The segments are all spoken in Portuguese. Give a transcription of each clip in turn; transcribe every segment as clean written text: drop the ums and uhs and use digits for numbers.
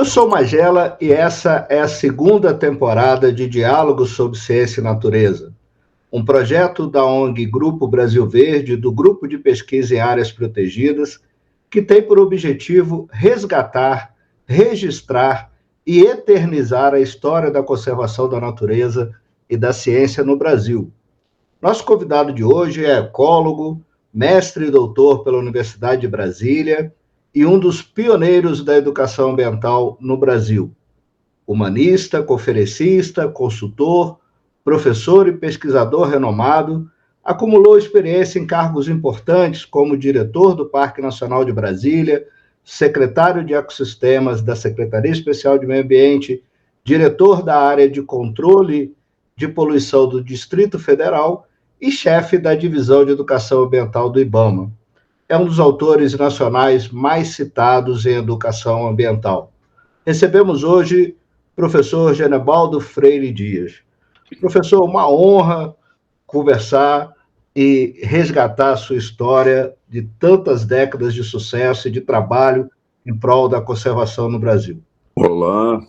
sou Magela e essa é a segunda temporada de Diálogos sobre Ciência e Natureza, um projeto da ONG Grupo Brasil Verde, do Grupo de Pesquisa em Áreas Protegidas, que tem por objetivo resgatar, registrar e eternizar a história da conservação da natureza e da ciência no Brasil. Nosso convidado de hoje é ecólogo, mestre e doutor pela Universidade de Brasília e um dos pioneiros da educação ambiental no Brasil. Humanista, conferencista, consultor, professor e pesquisador renomado, acumulou experiência em cargos importantes como diretor do Parque Nacional de Brasília, secretário de Ecossistemas da Secretaria Especial de Meio Ambiente, diretor da área de controle de poluição do Distrito Federal e chefe da Divisão de Educação Ambiental do IBAMA. É um dos autores nacionais mais citados em educação ambiental. Recebemos hoje o professor Genebaldo Freire Dias. Professor, uma honra conversar e resgatar a sua história de tantas décadas de sucesso e de trabalho em prol da conservação no Brasil. Olá,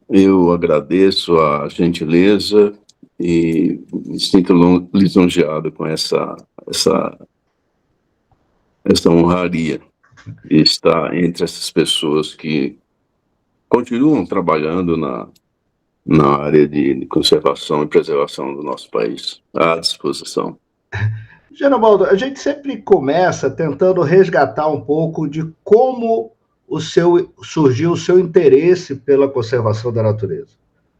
eu agradeço a gentileza e me sinto lisonjeado com essa honraria de estar entre essas pessoas que continuam trabalhando na área de conservação e preservação do nosso país, à disposição. Genebaldo, a gente sempre começa tentando resgatar um pouco de como surgiu o seu interesse pela conservação da natureza,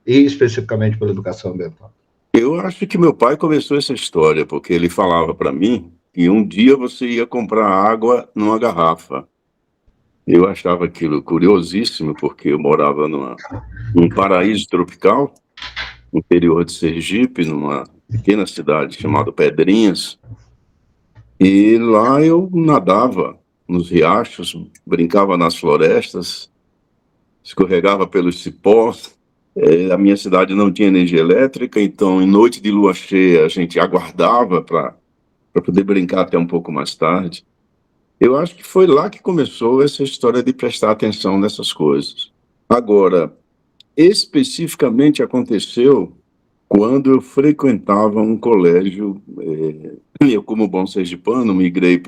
e especificamente pela educação ambiental. Eu acho que meu pai começou essa história, porque ele falava para mim que um dia você ia comprar água numa garrafa. Eu achava aquilo curiosíssimo, porque eu morava num paraíso tropical, no interior de Sergipe, numa pequena cidade chamada Pedrinhas, e lá eu nadava nos riachos, brincava nas florestas, escorregava pelos cipós. A minha cidade não tinha energia elétrica, então em noite de lua cheia a gente aguardava para poder brincar até um pouco mais tarde. Eu acho que foi lá que começou essa história de prestar atenção nessas coisas. Agora, especificamente aconteceu quando eu frequentava um colégio. Eu, como bom sergipano, migrei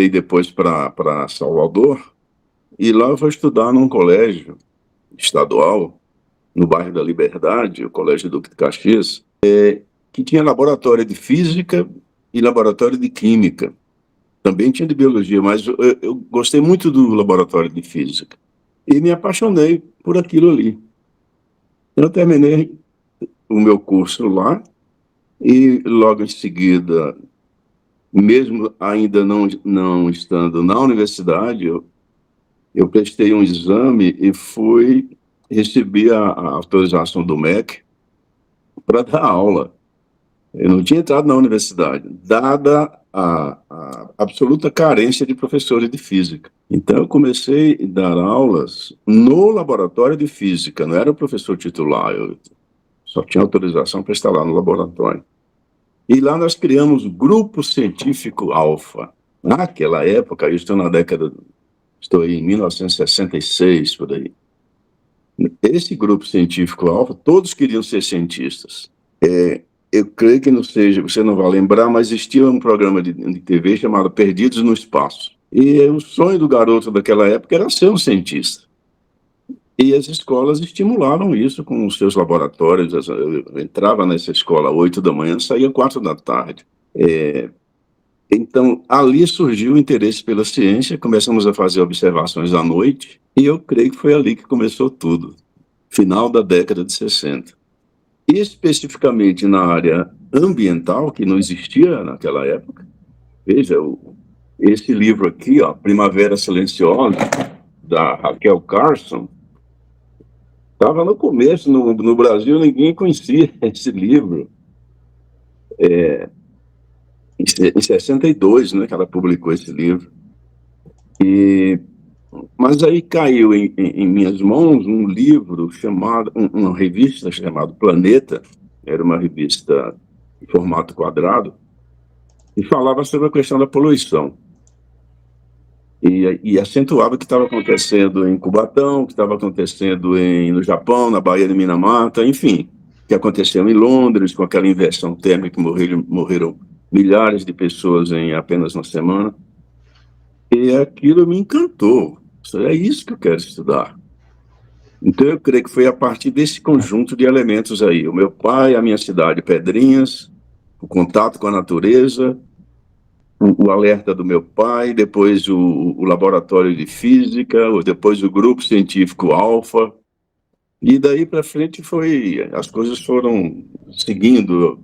depois para Salvador, e lá eu fui estudar num colégio estadual, no bairro da Liberdade, o Colégio Duque de Caxias, que tinha laboratório de física e laboratório de química. Também tinha de biologia, mas eu gostei muito do laboratório de física. E me apaixonei por aquilo ali. Eu terminei o meu curso lá e logo em seguida, mesmo ainda não estando na universidade, eu prestei um exame e recebi a autorização do MEC para dar aula. Eu não tinha entrado na universidade, dada a absoluta carência de professores de física. Então, eu comecei a dar aulas no laboratório de física, não era o professor titular, eu só tinha autorização para estar lá no laboratório. E lá nós criamos o Grupo Científico Alfa. Naquela época, eu estou aí em 1966, por aí. Esse Grupo Científico Alfa, todos queriam ser cientistas. Eu creio que você não vai lembrar, mas existia um programa de TV chamado Perdidos no Espaço. E o sonho do garoto daquela época era ser um cientista. E as escolas estimulavam isso com os seus laboratórios. Eu entrava nessa escola às 8 da manhã, saía às 4 da tarde. Então, ali surgiu o interesse pela ciência, começamos a fazer observações à noite, e eu creio que foi ali que começou tudo, final da década de 60. Especificamente na área ambiental, que não existia naquela época. Veja, esse livro aqui, Primavera Silenciosa, da Raquel Carson, estava no começo, no Brasil ninguém conhecia esse livro. Em 62, né, que ela publicou esse livro. Mas aí caiu em minhas mãos um livro uma revista chamada Planeta, era uma revista em formato quadrado, e falava sobre a questão da poluição. e acentuava o que estava acontecendo em Cubatão, o que estava acontecendo no Japão, na Baía de Minamata, enfim, o que aconteceu em Londres, com aquela inversão térmica, morreram milhares de pessoas em apenas uma semana. E aquilo me encantou. É isso que eu quero estudar. Então, eu creio que foi a partir desse conjunto de elementos aí. O meu pai, a minha cidade, Pedrinhas, o contato com a natureza, o alerta do meu pai, depois o laboratório de física, depois o grupo científico Alfa. E daí para frente as coisas foram seguindo.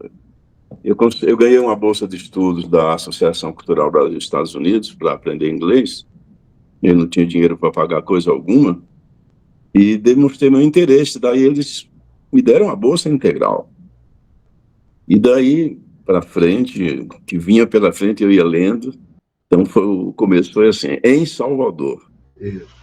Eu ganhei uma bolsa de estudos da Associação Cultural Brasil-Estados Unidos para aprender inglês. Eu não tinha dinheiro para pagar coisa alguma. E demonstrei meu interesse. Daí eles me deram a bolsa integral. E daí para frente, o que vinha pela frente, eu ia lendo. Então o começo foi assim, em Salvador. Isso.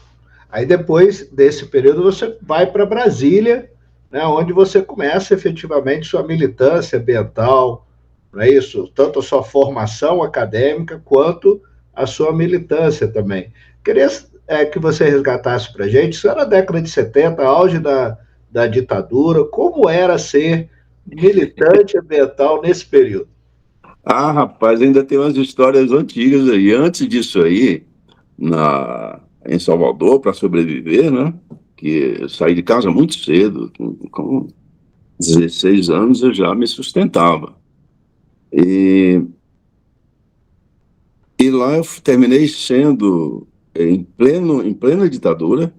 Aí depois desse período você vai para Brasília, né, onde você começa efetivamente sua militância ambiental, não é isso? Tanto a sua formação acadêmica quanto a sua militância também. Queria que você resgatasse para a gente, isso era a década de 70, auge da ditadura, como era ser militante ambiental nesse período? Ah, rapaz, ainda tem umas histórias antigas aí. Antes disso aí, em Salvador, para sobreviver, né? Que eu saí de casa muito cedo, com 16 anos eu já me sustentava. E lá eu terminei sendo, em plena ditadura,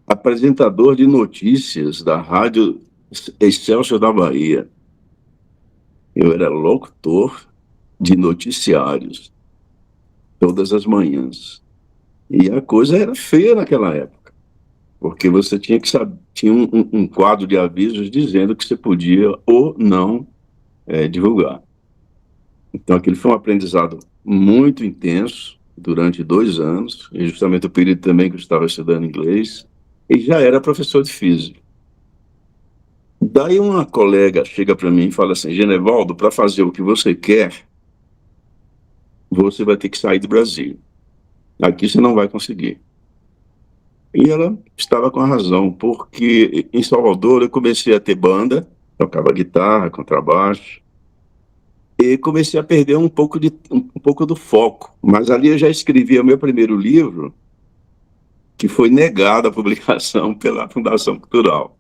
apresentador de notícias da Rádio Excelsior da Bahia. Eu era locutor de noticiários todas as manhãs. E a coisa era feia naquela época, porque você tinha que saber, tinha um quadro de avisos dizendo que você podia ou não divulgar. Então aquele foi um aprendizado muito intenso durante 2 anos, e justamente o período também que eu estava estudando inglês, e já era professor de física. Daí uma colega chega para mim e fala assim, Genevaldo, para fazer o que você quer, você vai ter que sair do Brasil. Aqui você não vai conseguir. E ela estava com a razão, porque em Salvador eu comecei a ter banda, tocava guitarra, contrabaixo, e comecei a perder um pouco do foco. Mas ali eu já escrevi o meu primeiro livro, que foi negado a publicação pela Fundação Cultural.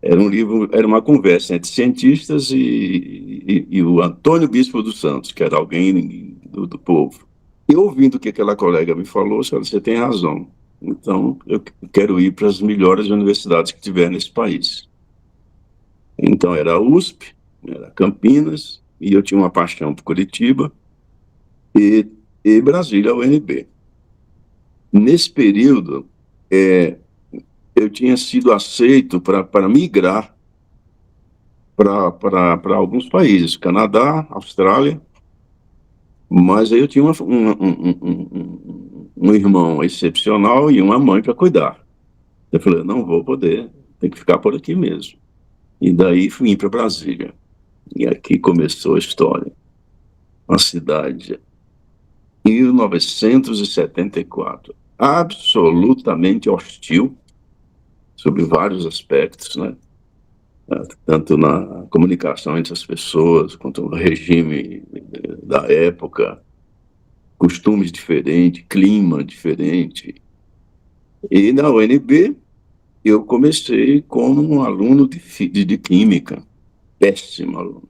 Era um livro, era uma conversa entre cientistas e o Antônio Bispo dos Santos, que era alguém do povo. E ouvindo o que aquela colega me falou, eu falei, você tem razão. Então, eu quero ir para as melhores universidades que tiver nesse país. Então, era a USP, era Campinas, e eu tinha uma paixão por Curitiba, e Brasília, a UNB. Nesse período, eu tinha sido aceito para migrar para alguns países, Canadá, Austrália, mas aí eu tinha um irmão excepcional e uma mãe para cuidar. Eu falei, não vou poder, tem que ficar por aqui mesmo. E daí vim para Brasília. E aqui começou a história. Uma cidade, 1974, absolutamente hostil, sobre vários aspectos, né? Tanto na comunicação entre as pessoas, quanto no regime da época, costumes diferentes, clima diferente. E na UNB, eu comecei como um aluno de química, péssimo aluno,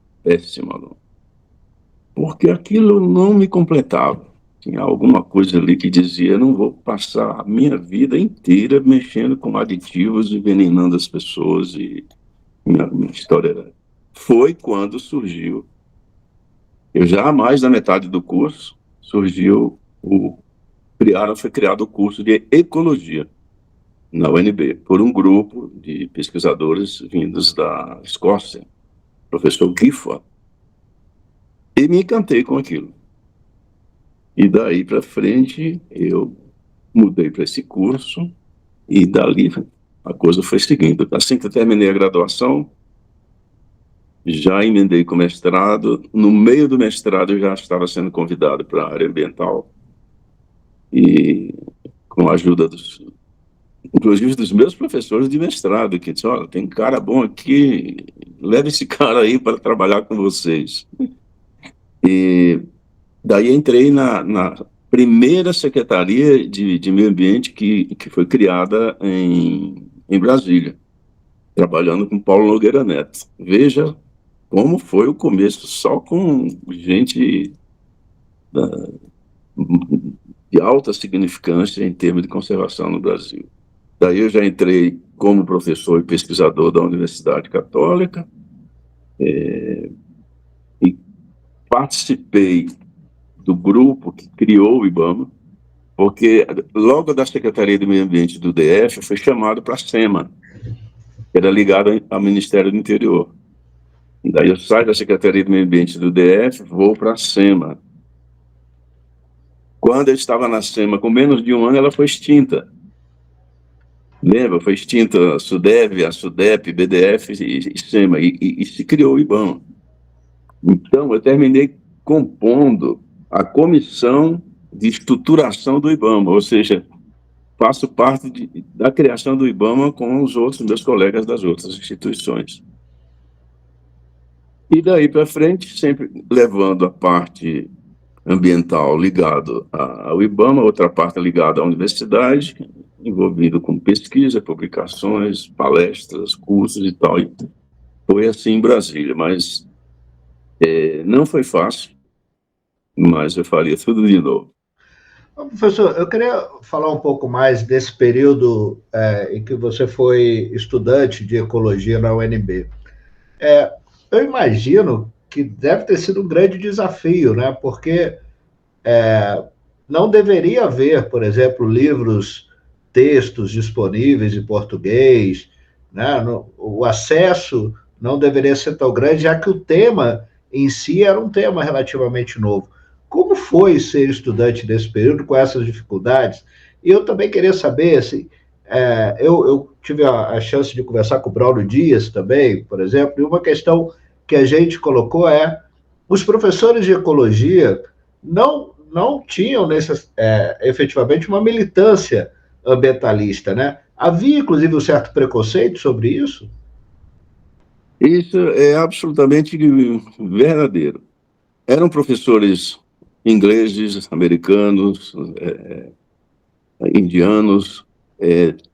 porque aquilo não me completava. Tinha alguma coisa ali que dizia, não vou passar a minha vida inteira mexendo com aditivos, envenenando as pessoas, e minha história foi quando surgiu. Eu já mais da metade do curso, foi criado o curso de Ecologia, na UNB, por um grupo de pesquisadores vindos da Escócia, professor Gifford, e me encantei com aquilo. E daí para frente, eu mudei para esse curso, e dali a coisa foi seguindo. Assim que eu terminei a graduação, já emendei com mestrado. No meio do mestrado, eu já estava sendo convidado para a área ambiental. E com a ajuda inclusive dos meus professores de mestrado, que disseram, olha, tem cara bom aqui, leva esse cara aí para trabalhar com vocês. E daí entrei na primeira secretaria de meio ambiente que foi criada em Brasília, trabalhando com Paulo Nogueira Neto. Veja como foi o começo, só com gente de alta significância em termos de conservação no Brasil. Daí eu já entrei como professor e pesquisador da Universidade Católica, e participei do grupo que criou o IBAMA, porque logo da Secretaria do Meio Ambiente do DF foi chamado para a SEMA, que era ligado ao Ministério do Interior. E daí eu saio da Secretaria do Meio Ambiente do DF, vou para a SEMA. Quando eu estava na SEMA, com menos de um ano, ela foi extinta. Lembra? Foi extinta a SUDEV, a SUDEP, BDF e SEMA, e se criou o IBAMA. Então, eu terminei compondo a comissão de estruturação do IBAMA, ou seja, faço parte da criação do IBAMA com os outros meus colegas das outras instituições. E daí para frente, sempre levando a parte ambiental ligado ao IBAMA, outra parte ligada à universidade, envolvido com pesquisa, publicações, palestras, cursos e tal. E foi assim em Brasília, mas não foi fácil, mas eu faria tudo de novo. Professor, eu queria falar um pouco mais desse período em que você foi estudante de ecologia na UNB. Eu imagino que deve ter sido um grande desafio, né? Porque não deveria haver, por exemplo, livros, textos disponíveis em português, né? O acesso não deveria ser tão grande, já que o tema em si era um tema relativamente novo. Como foi ser estudante nesse período com essas dificuldades? E eu também queria saber, assim, eu tive a chance de conversar com o Braulio Dias também, por exemplo, e uma questão que a gente colocou os professores de ecologia não tinham efetivamente uma militância ambientalista, né? Havia, inclusive, um certo preconceito sobre isso? Isso é absolutamente verdadeiro. Eram professores ingleses, americanos, indianos,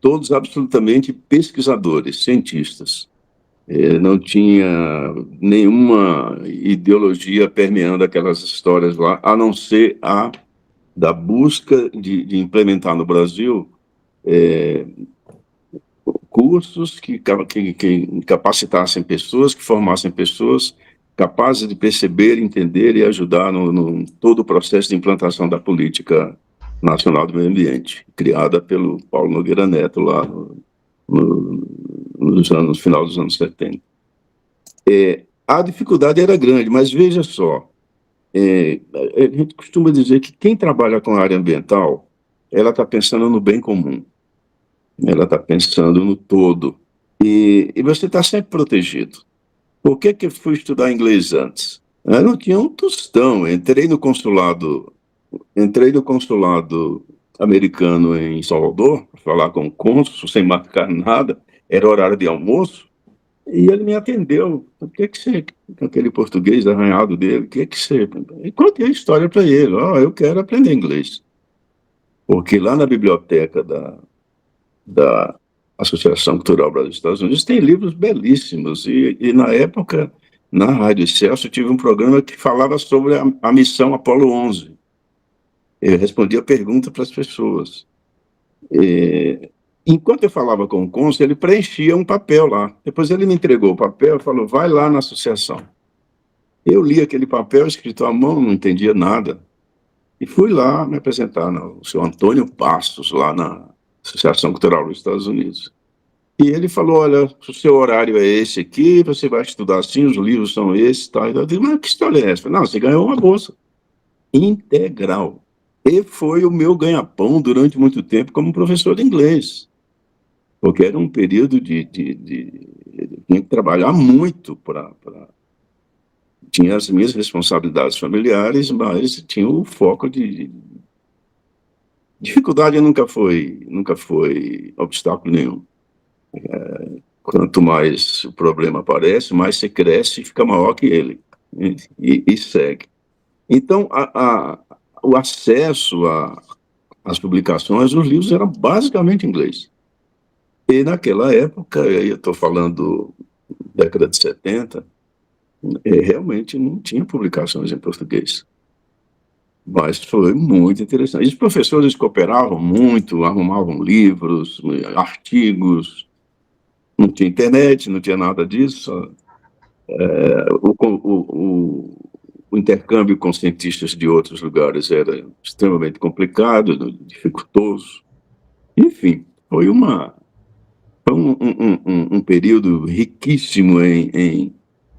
todos absolutamente pesquisadores, cientistas. Não tinha nenhuma ideologia permeando aquelas histórias lá, a não ser a da busca de implementar no Brasil cursos que capacitassem pessoas, que formassem pessoas capazes de perceber, entender e ajudar no todo o processo de implantação da política nacional do meio ambiente, criada pelo Paulo Nogueira Neto lá no final dos anos 70. A dificuldade era grande, mas veja só, a gente costuma dizer que quem trabalha com a área ambiental, ela está pensando no bem comum, ela está pensando no todo, e você está sempre protegido. Por que eu fui estudar inglês antes? Eu não tinha um tostão. Entrei no consulado americano em Salvador, para falar com o cônsul, sem marcar nada, era horário de almoço, e ele me atendeu. O que você, com aquele português arranhado dele, o que você... E contei a história para ele. Eu quero aprender inglês. Porque lá na biblioteca da Associação Cultural Brasil dos Estados Unidos tem livros belíssimos, e na época, na Rádio Excelsior, tive um programa que falava sobre a missão Apolo 11. Eu respondia pergunta para as pessoas. Enquanto eu falava com o cônsul, ele preenchia um papel lá. Depois ele me entregou o papel e falou, vai lá na associação. Eu li aquele papel escrito à mão, não entendia nada. E fui lá me apresentar no seu Antônio Passos, lá na Associação Cultural dos Estados Unidos. E ele falou, olha, o seu horário é esse aqui, você vai estudar assim, os livros são esses, tal. Eu disse, mas que história é essa? Não, você ganhou uma bolsa integral. E foi o meu ganha-pão durante muito tempo como professor de inglês. Porque era um período de tinha que trabalhar muito para tinha as minhas responsabilidades familiares, mas tinha o foco de dificuldade nunca foi obstáculo nenhum. Quanto mais o problema aparece, mais você cresce e fica maior que ele, e segue. Então, o acesso às publicações, os livros eram basicamente em inglês. E naquela época, eu estou falando década de 70, realmente não tinha publicações em português. Mas foi muito interessante. E os professores cooperavam muito, arrumavam livros, artigos, não tinha internet, não tinha nada disso. O intercâmbio com cientistas de outros lugares era extremamente complicado, dificultoso. Enfim, foi um período riquíssimo em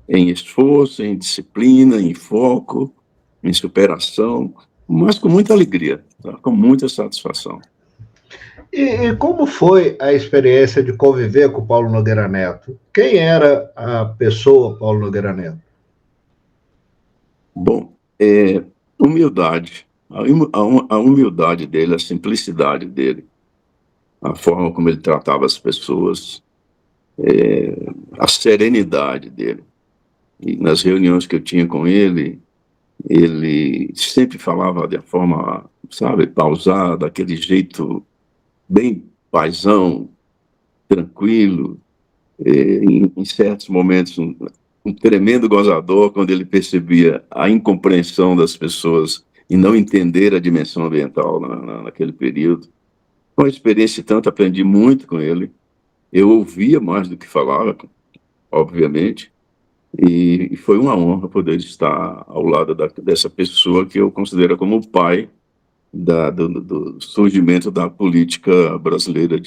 esforço, em disciplina, em foco, em superação, mas com muita alegria, tá? Com muita satisfação. E como foi a experiência de conviver com o Paulo Nogueira Neto? Quem era a pessoa Paulo Nogueira Neto? Bom, humildade. A humildade dele, a simplicidade dele, a forma como ele tratava as pessoas, a serenidade dele. E nas reuniões que eu tinha com ele sempre falava de forma, sabe, pausada, aquele jeito bem paisão, tranquilo, em certos momentos um tremendo gozador quando ele percebia a incompreensão das pessoas e não entender a dimensão ambiental naquele período. Foi uma experiência e tanto, aprendi muito com ele. Eu ouvia mais do que falava, obviamente, e foi uma honra poder estar ao lado dessa pessoa que eu considero como o pai do surgimento da política brasileira,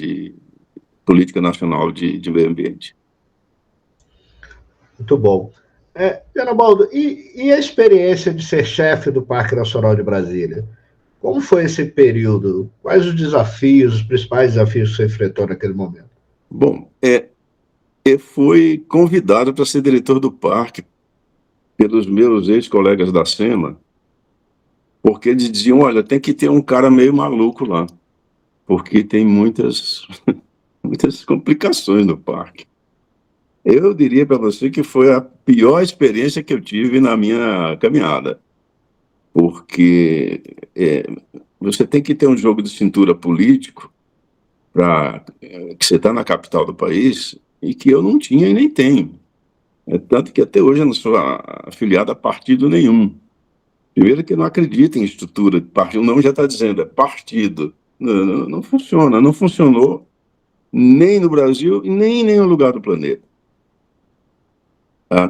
política nacional de meio ambiente. Muito bom. Gerobaldo, e a experiência de ser chefe do Parque Nacional de Brasília? Como foi esse período? Quais os desafios, os principais desafios que você enfrentou naquele momento? Bom, eu fui convidado para ser diretor do parque pelos meus ex-colegas da SEMA, porque eles diziam, olha, tem que ter um cara meio maluco lá, porque tem muitas complicações no parque. Eu diria para você que foi a pior experiência que eu tive na minha caminhada, porque você tem que ter um jogo de cintura político que você está na capital do país e que eu não tinha e nem tenho. Tanto que até hoje eu não sou afiliado a partido nenhum. Primeiro que eu não acredito em estrutura de partido, o nome já está dizendo, é partido. Não funciona, não funcionou nem no Brasil e nem em nenhum lugar do planeta.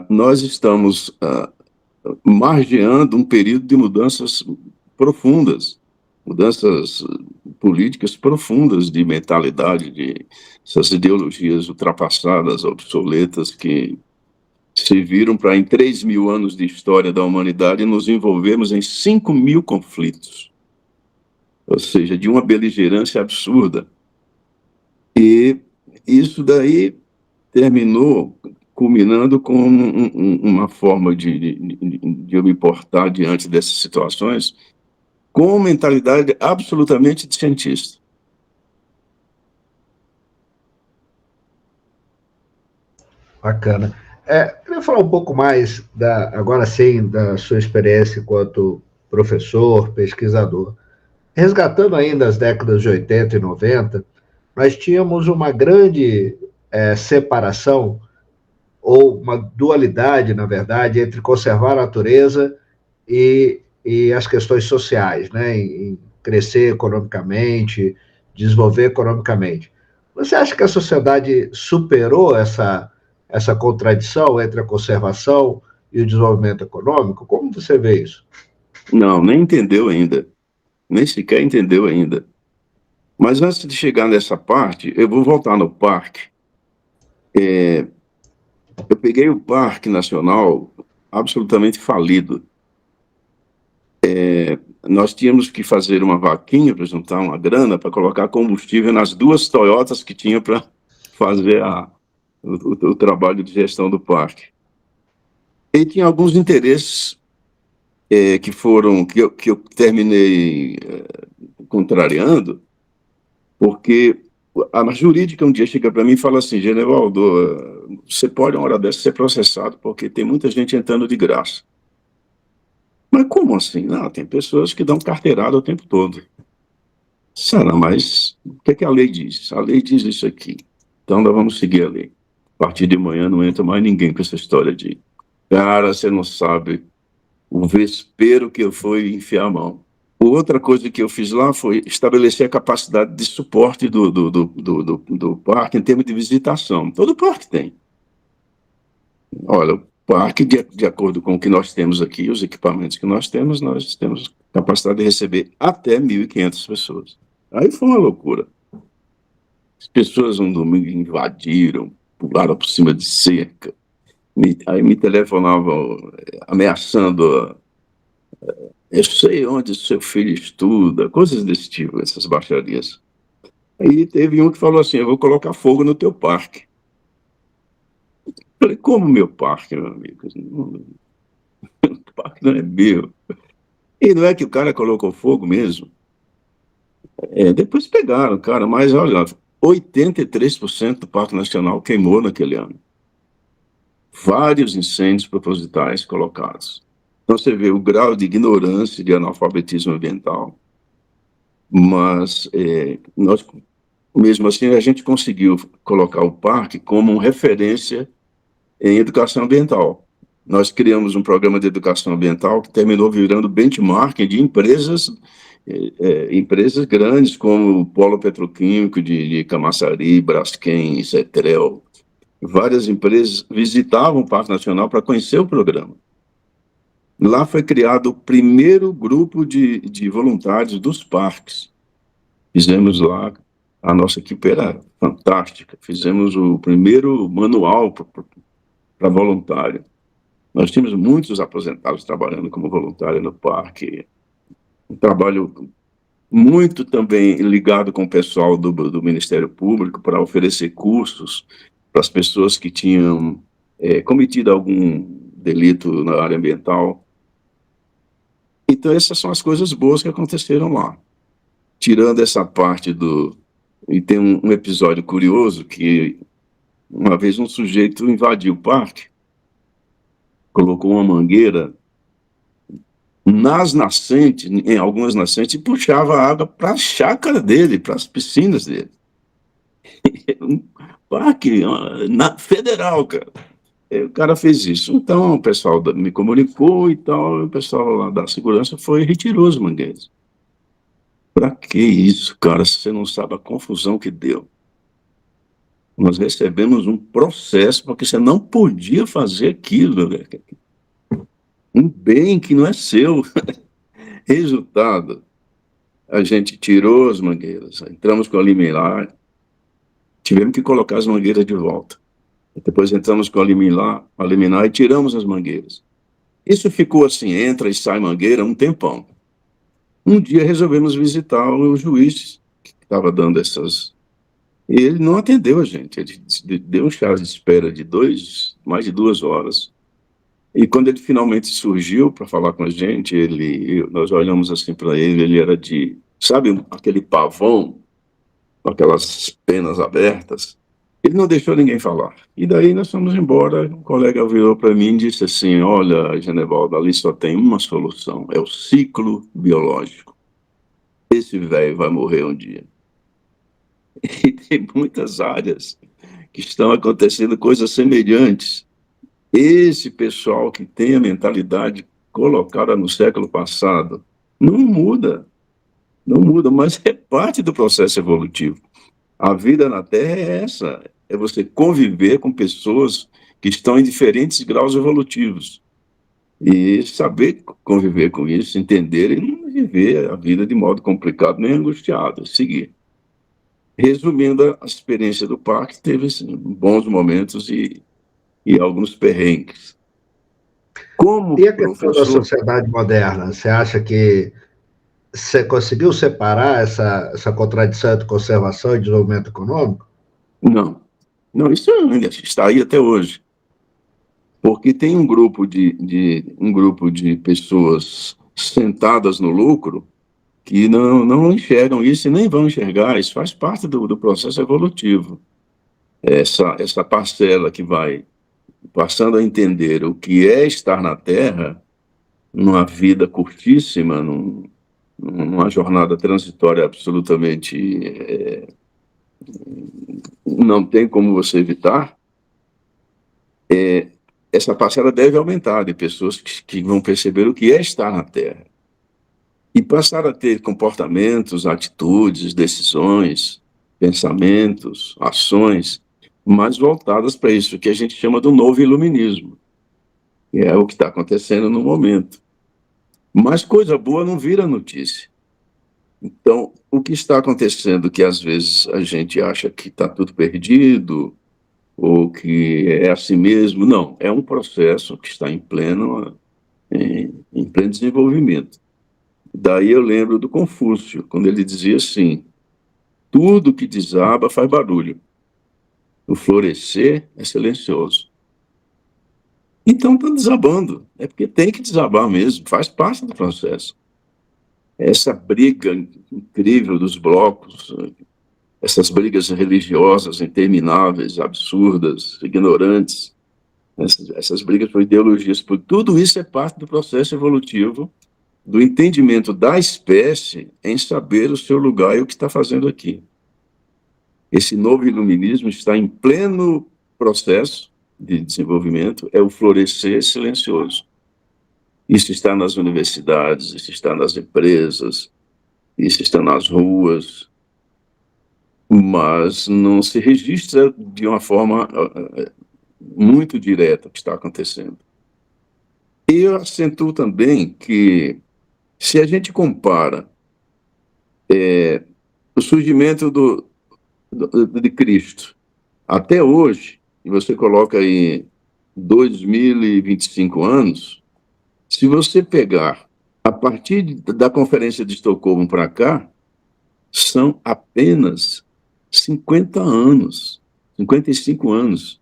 Nós estamos margeando um período de mudanças profundas, mudanças políticas profundas de mentalidade, de essas ideologias ultrapassadas, obsoletas, que serviram para, em 3.000 anos de história da humanidade, nos envolvermos em 5.000 conflitos, ou seja, de uma beligerância absurda. E isso daí terminou culminando com uma forma de eu me portar diante dessas situações com mentalidade absolutamente de cientista. Bacana. Queria falar um pouco mais, agora sim, da sua experiência enquanto professor, pesquisador. Resgatando ainda as décadas de 80 e 90, nós tínhamos uma grande separação, ou uma dualidade, na verdade, entre conservar a natureza e as questões sociais, né? Em crescer economicamente, desenvolver economicamente. Você acha que a sociedade superou essa contradição entre a conservação e o desenvolvimento econômico? Como você vê isso? Não, nem entendeu ainda. Nem sequer entendeu ainda. Mas antes de chegar nessa parte, eu vou voltar no parque. Eu peguei o Parque Nacional absolutamente falido. Nós tínhamos que fazer uma vaquinha para juntar uma grana para colocar combustível nas 2 Toyotas que tinha para fazer o trabalho de gestão do parque. E tinha alguns interesses que eu terminei contrariando, porque a jurídica um dia chega para mim e fala assim: Genevaldo, você pode, uma hora dessa, ser processado, porque tem muita gente entrando de graça. Mas como assim? Não, tem pessoas que dão carteirada o tempo todo. Sara, mas o que a lei diz? A lei diz isso aqui. Então nós vamos seguir a lei. A partir de manhã não entra mais ninguém com essa história de cara, você não sabe o vespeiro que eu fui enfiar a mão. Outra coisa que eu fiz lá foi estabelecer a capacidade de suporte do parque em termos de visitação. Todo parque tem. Olha, o parque, de acordo com o que nós temos aqui, os equipamentos que nós temos capacidade de receber até 1.500 pessoas. Aí foi uma loucura. As pessoas um domingo invadiram, pularam por cima de cerca, aí me telefonavam ameaçando, eu sei onde seu filho estuda, coisas desse tipo, essas baixarias. Aí teve um que falou assim: eu vou colocar fogo no teu parque. Eu falei: como meu parque, meu amigo? O parque não é meu. E não é que o cara colocou fogo mesmo. Depois pegaram, cara, mas olha, 83% do Parque Nacional queimou naquele ano. Vários incêndios propositais colocados. Então você vê o grau de ignorância, de analfabetismo ambiental. Mas nós, mesmo assim, a gente conseguiu colocar o parque como uma referência em educação ambiental. Nós criamos um programa de educação ambiental que terminou virando benchmark de empresas grandes, como o Polo Petroquímico de Camaçari, Braskem, Cetrel. Várias empresas visitavam o Parque Nacional para conhecer o programa. Lá foi criado o primeiro grupo de voluntários dos parques. Fizemos lá, a nossa equipe era fantástica, fizemos o primeiro manual para voluntário. Nós tínhamos muitos aposentados trabalhando como voluntário no parque. Um trabalho muito também ligado com o pessoal do Ministério Público para oferecer cursos para as pessoas que tinham cometido algum delito na área ambiental. Então, essas são as coisas boas que aconteceram lá. Tirando essa parte E tem um episódio curioso que uma vez um sujeito invadiu o parque, colocou uma mangueira nas nascentes, em algumas nascentes, e puxava a água para a chácara dele, para as piscinas dele. Um parque federal, cara. O cara fez isso. Então, o pessoal me comunicou e tal, o pessoal lá da segurança foi e retirou as mangueiras. Para que isso, cara? Você não sabe a confusão que deu. Nós recebemos um processo porque você não podia fazer aquilo, velho. Um bem que não é seu. Resultado, a gente tirou as mangueiras, entramos com a liminar, tivemos que colocar as mangueiras de volta. Depois entramos com a liminar e tiramos as mangueiras. Isso ficou assim, entra e sai mangueira um tempão. Um dia resolvemos visitar o juiz que estava dando essas... E ele não atendeu a gente, ele deu um prazo de espera de mais de 2 horas. E quando ele finalmente surgiu para falar com a gente, nós olhamos assim para ele era sabe, aquele pavão, com aquelas penas abertas. Ele não deixou ninguém falar. E daí nós fomos embora, o colega virou para mim e disse assim: olha, Genevaldo, ali só tem uma solução, é o ciclo biológico. Esse velho vai morrer um dia. E tem muitas áreas que estão acontecendo coisas semelhantes. Esse pessoal que tem a mentalidade colocada no século passado não muda, mas é parte do processo evolutivo. A vida na Terra é essa, é você conviver com pessoas que estão em diferentes graus evolutivos e saber conviver com isso, entender e não viver a vida de modo complicado nem angustiado, seguir. Resumindo, a experiência do parque teve assim, bons momentos e alguns perrengues. E a questão da sociedade moderna? Você acha que você conseguiu separar essa contradição entre conservação e desenvolvimento econômico? Não, isso ainda está aí até hoje. Porque tem um grupo de pessoas sentadas no lucro que não enxergam isso e nem vão enxergar. Isso faz parte do processo evolutivo. Essa parcela que vai passando a entender o que é estar na Terra, numa vida curtíssima, numa jornada transitória absolutamente não tem como você evitar, essa parcela deve aumentar de pessoas que vão perceber o que é estar na Terra e passar a ter comportamentos, atitudes, decisões, pensamentos, ações mais voltadas para isso, que a gente chama do novo iluminismo, que é o que está acontecendo no momento. Mas coisa boa não vira notícia. Então, o que está acontecendo, que às vezes a gente acha que está tudo perdido, ou que é assim mesmo, não, é um processo que está em pleno desenvolvimento. Daí eu lembro do Confúcio, quando ele dizia assim: tudo que desaba faz barulho, o florescer é silencioso. Então está desabando, é porque tem que desabar mesmo, faz parte do processo. Essa briga incrível dos blocos, essas brigas religiosas intermináveis, absurdas, ignorantes, essas brigas por ideologias, tudo isso é parte do processo evolutivo, do entendimento da espécie em saber o seu lugar e o que está fazendo aqui. Esse novo iluminismo está em pleno processo de desenvolvimento, é o florescer silencioso. Isso está nas universidades, isso está nas empresas, isso está nas ruas, mas não se registra de uma forma muito direta o que está acontecendo. E eu acentuo também que, se a gente compara o surgimento de Cristo até hoje, e você coloca aí 2025 anos, se você pegar a partir da Conferência de Estocolmo para cá, são apenas 50 anos, 55 anos.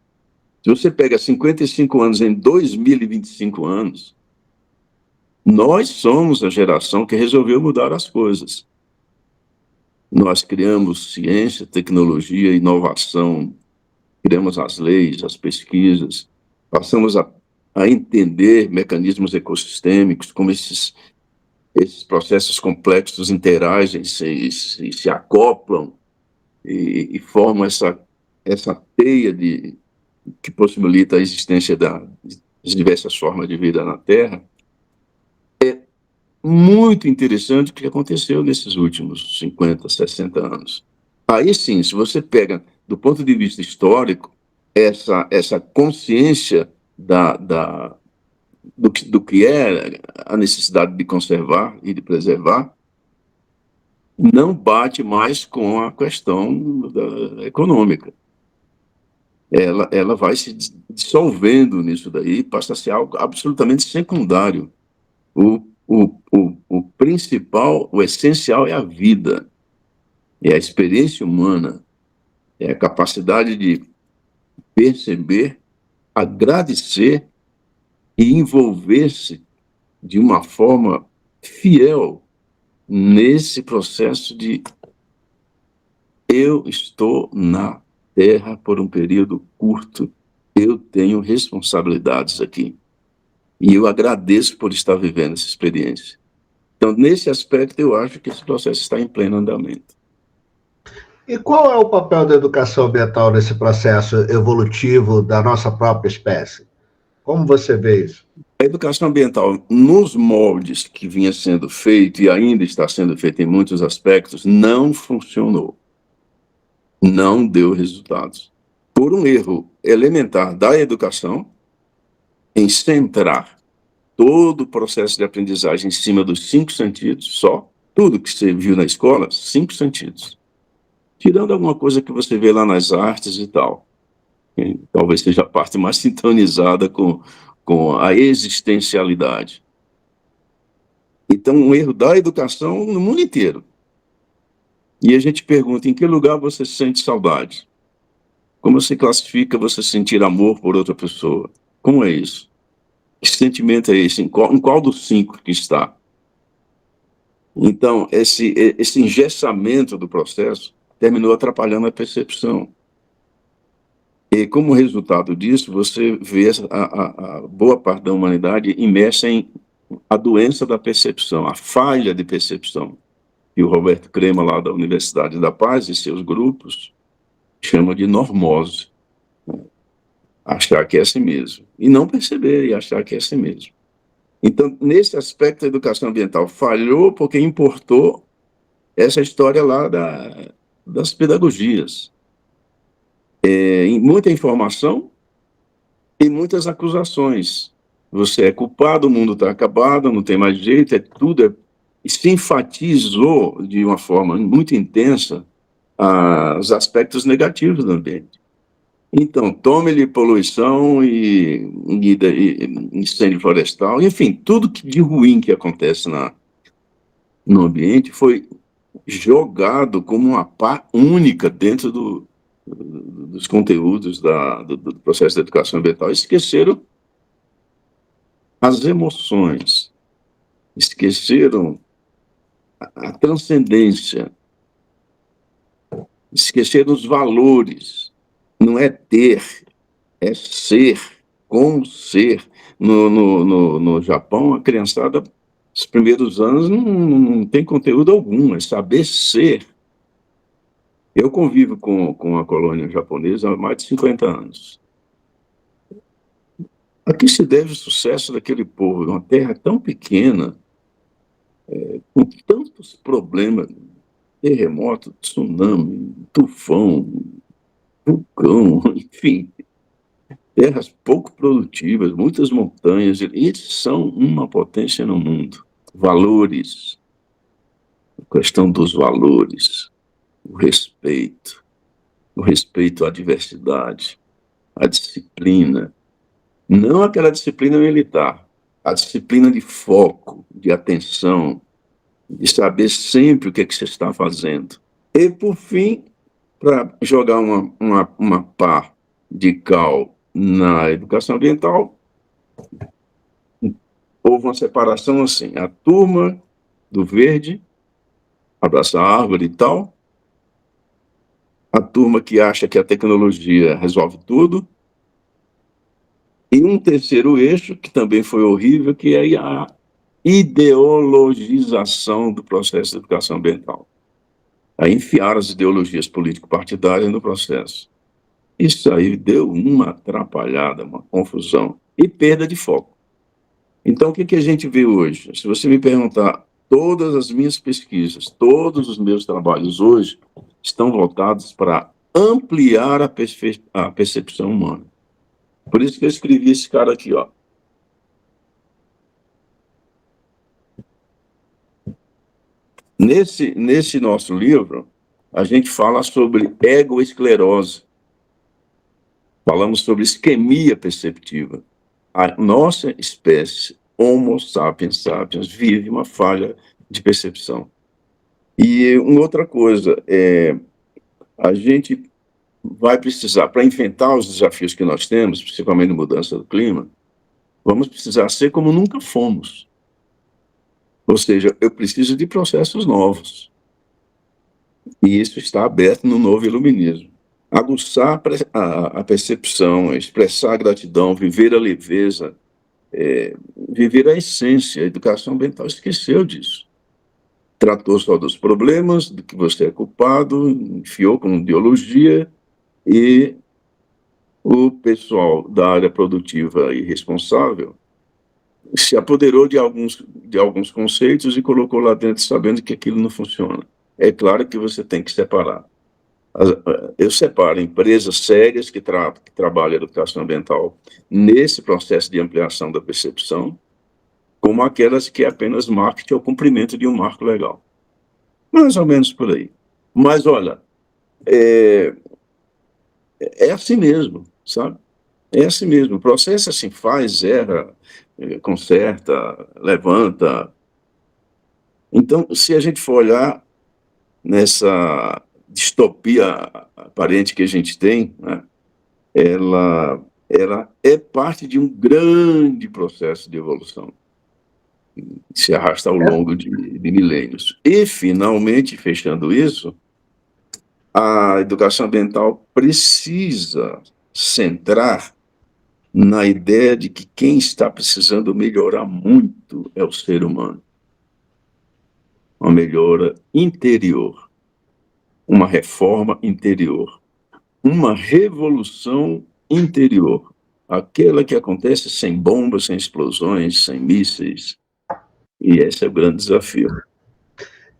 Se você pega 55 anos em 2025 anos, nós somos a geração que resolveu mudar as coisas. Nós criamos ciência, tecnologia, inovação, criamos as leis, as pesquisas, passamos a entender mecanismos ecossistêmicos, como esses processos complexos interagem, se acoplam e formam essa teia que possibilita a existência das diversas formas de vida na Terra. É muito interessante o que aconteceu nesses últimos 50, 60 anos. Aí sim, se você pega, do ponto de vista histórico, essa consciência do que é a necessidade de conservar e de preservar, não bate mais com a questão econômica. Ela vai se dissolvendo nisso daí, passa a ser algo absolutamente secundário. O principal, o essencial é a vida, é a experiência humana, é a capacidade de perceber, agradecer e envolver-se de uma forma fiel nesse processo de eu estou na Terra por um período curto, eu tenho responsabilidades aqui. E eu agradeço por estar vivendo essa experiência. Então, nesse aspecto, eu acho que esse processo está em pleno andamento. E qual é o papel da educação ambiental nesse processo evolutivo da nossa própria espécie? Como você vê isso? A educação ambiental, nos moldes que vinha sendo feito e ainda está sendo feito em muitos aspectos, não funcionou. Não deu resultados. Por um erro elementar da educação, em centrar todo o processo de aprendizagem em cima dos 5 sentidos, só, tudo que você viu na escola, 5 sentidos. Tirando alguma coisa que você vê lá nas artes e tal. E talvez seja a parte mais sintonizada com a existencialidade. Então, um erro da educação no mundo inteiro. E a gente pergunta, em que lugar você sente saudade? Como você classifica você sentir amor por outra pessoa? Como é isso? Que sentimento é esse? Em qual dos 5 que está? Então, esse engessamento do processo terminou atrapalhando a percepção. E, como resultado disso, você vê a boa parte da humanidade imersa em a doença da percepção, a falha de percepção, que o Roberto Crema, lá da Universidade da Paz, e seus grupos, chama de normose. Achar que é assim mesmo. E não perceber e achar que é assim mesmo. Então, nesse aspecto, a educação ambiental falhou porque importou essa história lá das pedagogias. Muita informação e muitas acusações. Você é culpado, o mundo está acabado, não tem mais jeito, tudo. E se enfatizou de uma forma muito intensa os aspectos negativos do ambiente. Então, tome-lhe poluição e incêndio florestal, enfim, tudo de ruim que acontece no ambiente foi jogado como uma pá única dentro dos conteúdos do processo de educação ambiental. Esqueceram as emoções, esqueceram a transcendência, esqueceram os valores. Não é ter, é ser, como ser. No Japão, a criançada, os primeiros anos, não tem conteúdo algum, é saber ser. Eu convivo com a colônia japonesa há mais de 50 anos. A que se deve o sucesso daquele povo, uma terra tão pequena, com tantos problemas, terremoto, tsunami, tufão, vulcão, enfim, terras pouco produtivas, muitas montanhas, eles são uma potência no mundo. Valores, a questão dos valores, o respeito à diversidade, à disciplina, não aquela disciplina militar, a disciplina de foco, de atenção, de saber sempre o que é que você está fazendo. E, por fim, para jogar uma pá de cal na educação ambiental, houve uma separação assim, a turma do verde, abraça a árvore e tal, a turma que acha que a tecnologia resolve tudo, e um terceiro eixo, que também foi horrível, que é a ideologização do processo de educação ambiental. A enfiar as ideologias político-partidárias no processo. Isso aí deu uma atrapalhada, uma confusão e perda de foco. Então, o que a gente vê hoje? Se você me perguntar, todas as minhas pesquisas, todos os meus trabalhos hoje estão voltados para ampliar a percepção humana. Por isso que eu escrevi esse cara aqui, ó. Nesse nosso livro, a gente fala sobre egoesclerose. Falamos sobre isquemia perceptiva. A nossa espécie, Homo sapiens sapiens, vive uma falha de percepção. E uma outra coisa, a gente vai precisar, para enfrentar os desafios que nós temos, principalmente a mudança do clima, vamos precisar ser como nunca fomos. Ou seja, eu preciso de processos novos. E isso está aberto no novo iluminismo. Aguçar a percepção, expressar a gratidão, viver a leveza, viver a essência. A educação ambiental esqueceu disso. Tratou só dos problemas, do que você é culpado, enfiou com ideologia, e o pessoal da área produtiva e responsável se apoderou de alguns conceitos e colocou lá dentro, sabendo que aquilo não funciona. É claro que você tem que separar. Eu separo empresas sérias que trabalham a educação ambiental nesse processo de ampliação da percepção, como aquelas que é apenas marketing ou cumprimento de um marco legal. Mais ou menos por aí. Mas, olha, é assim mesmo, sabe? É assim mesmo. O processo assim faz, erra, conserta, levanta. Então, se a gente for olhar nessa distopia aparente que a gente tem, né, ela ela é parte de um grande processo de evolução que se arrasta ao longo de milênios. E, finalmente, fechando isso, a educação ambiental precisa centrar na ideia de que quem está precisando melhorar muito é o ser humano. Uma melhora interior, uma reforma interior, uma revolução interior, aquela que acontece sem bombas, sem explosões, sem mísseis. E esse é o grande desafio.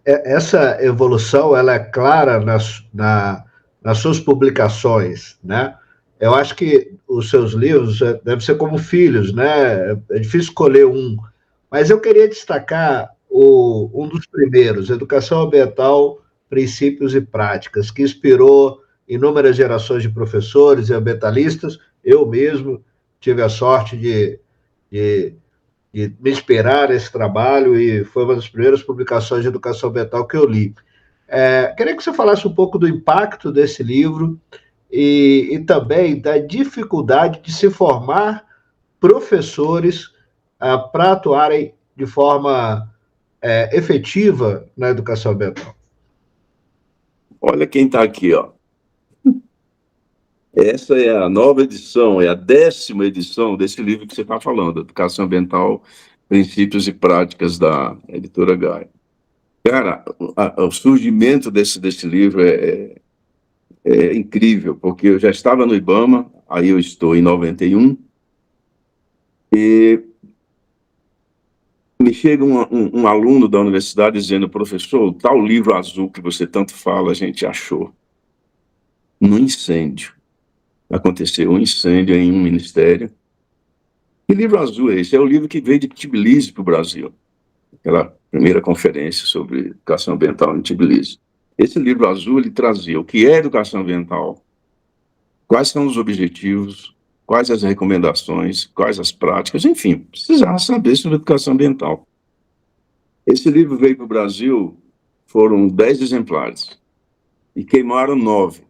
Essa evolução, ela é clara nas suas publicações, né? Eu acho que os seus livros devem ser como filhos, né? É difícil escolher um, mas eu queria destacar um dos primeiros, Educação Ambiental, Princípios e Práticas, que inspirou inúmeras gerações de professores e ambientalistas. Eu mesmo tive a sorte de me inspirar nesse trabalho e foi uma das primeiras publicações de educação ambiental que eu li. Queria que você falasse um pouco do impacto desse livro e também da dificuldade de se formar professores para atuarem de forma efetiva na educação ambiental. Olha quem está aqui, ó. Essa é a nova edição, é a 10ª edição desse livro que você está falando, Educação Ambiental, Princípios e Práticas, da editora Gaia. Cara, o surgimento desse livro é incrível, porque eu já estava no IBAMA, aí eu estou em 91, e me chega um aluno da universidade dizendo: professor, o tal livro azul que você tanto fala, a gente achou no incêndio. Aconteceu um incêndio em um ministério. Que livro azul é esse? É o livro que veio de Tbilisi para o Brasil, aquela primeira conferência sobre educação ambiental em Tbilisi. Esse livro azul, ele trazia o que é educação ambiental, quais são os objetivos, quais as recomendações, quais as práticas, enfim, precisava saber sobre educação ambiental. Esse livro veio para o Brasil, foram 10 exemplares, e queimaram 9,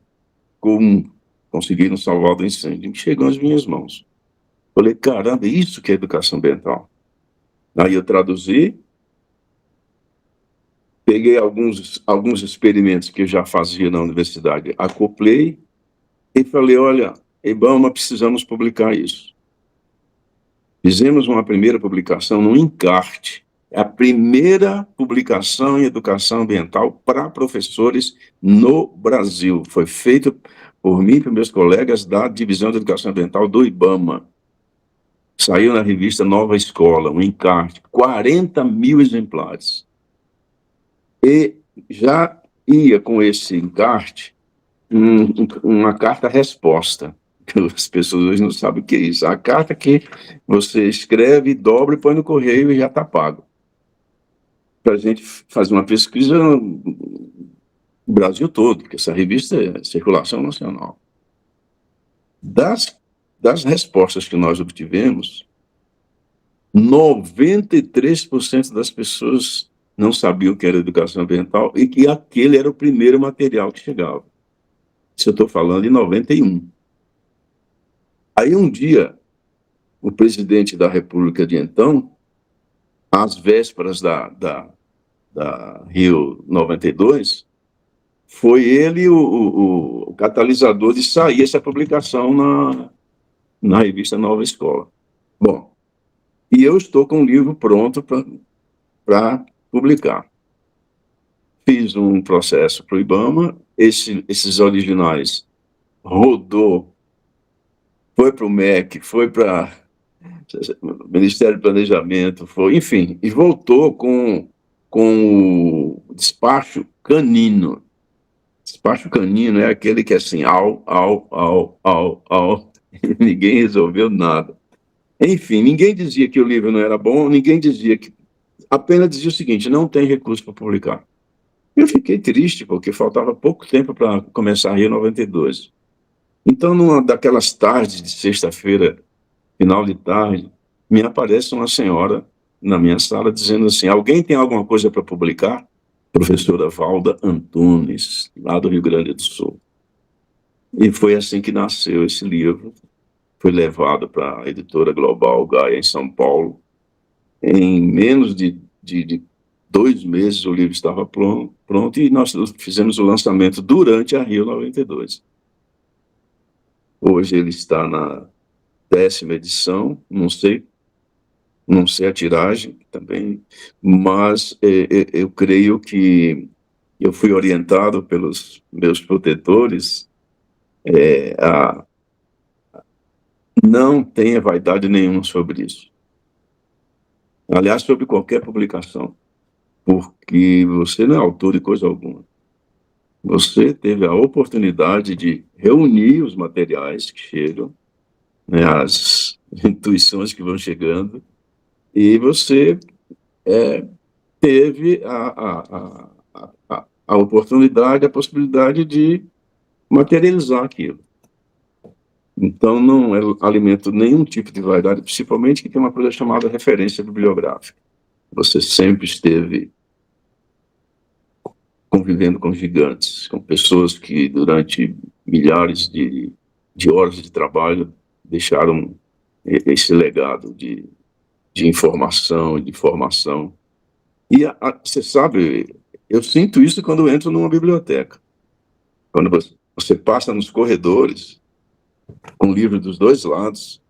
conseguiram salvar do incêndio, e chegou às minhas mãos. Falei, caramba, isso que é educação ambiental. Aí eu traduzi, peguei alguns experimentos que eu já fazia na universidade, acoplei e falei, olha, IBAMA, precisamos publicar isso. Fizemos uma primeira publicação no encarte, a primeira publicação em educação ambiental para professores no Brasil. Foi feito por mim e por meus colegas da Divisão de Educação Ambiental do IBAMA. Saiu na revista Nova Escola, um encarte, 40.000 exemplares. E já ia com esse encarte uma carta-resposta. As pessoas hoje não sabem o que é isso. A carta que você escreve, dobra e põe no correio e já está pago. Para a gente fazer uma pesquisa no Brasil todo, porque essa revista é circulação nacional. Das respostas que nós obtivemos, 93% das pessoas não sabiam o que era educação ambiental e que aquele era o primeiro material que chegava. Isso eu estou falando em 91. Aí um dia, o presidente da República de então, às vésperas da Rio 92, foi ele o catalisador de sair essa publicação na revista Nova Escola. Bom, e eu estou com um livro pronto para publicar. Fiz um processo para o IBAMA, esses originais rodou, foi para o MEC, foi para o Ministério do Planejamento, enfim, e voltou com o despacho canino. Despacho canino é aquele que é assim, ninguém resolveu nada. Enfim, ninguém dizia que o livro não era bom, ninguém dizia que... Apenas dizia o seguinte, não tem recurso para publicar. Eu fiquei triste, porque faltava pouco tempo para começar a Rio 92. Então, numa daquelas tardes de sexta-feira, final de tarde, me aparece uma senhora na minha sala dizendo assim, alguém tem alguma coisa para publicar? Professora Valda Antunes, lá do Rio Grande do Sul. E foi assim que nasceu esse livro. foi levado para a editora Global Gaia em São Paulo. Em menos de 2 meses o livro estava pronto e nós fizemos o lançamento durante a Rio 92. Hoje ele está na 10ª edição, não sei a tiragem também, mas eu creio que eu fui orientado pelos meus protetores a não tenha vaidade nenhuma sobre isso. Aliás, sobre qualquer publicação, porque você não é autor de coisa alguma. Você teve a oportunidade de reunir os materiais que chegam, né, as intuições que vão chegando, e você teve a oportunidade, a possibilidade de materializar aquilo. Então, não alimento nenhum tipo de vaidade, principalmente que tem uma coisa chamada referência bibliográfica. Você sempre esteve convivendo com gigantes, com pessoas que, durante milhares de horas de trabalho, deixaram esse legado de informação e de formação. E você sabe, eu sinto isso quando eu entro numa biblioteca. Quando você passa nos corredores, com livro dos dois lados,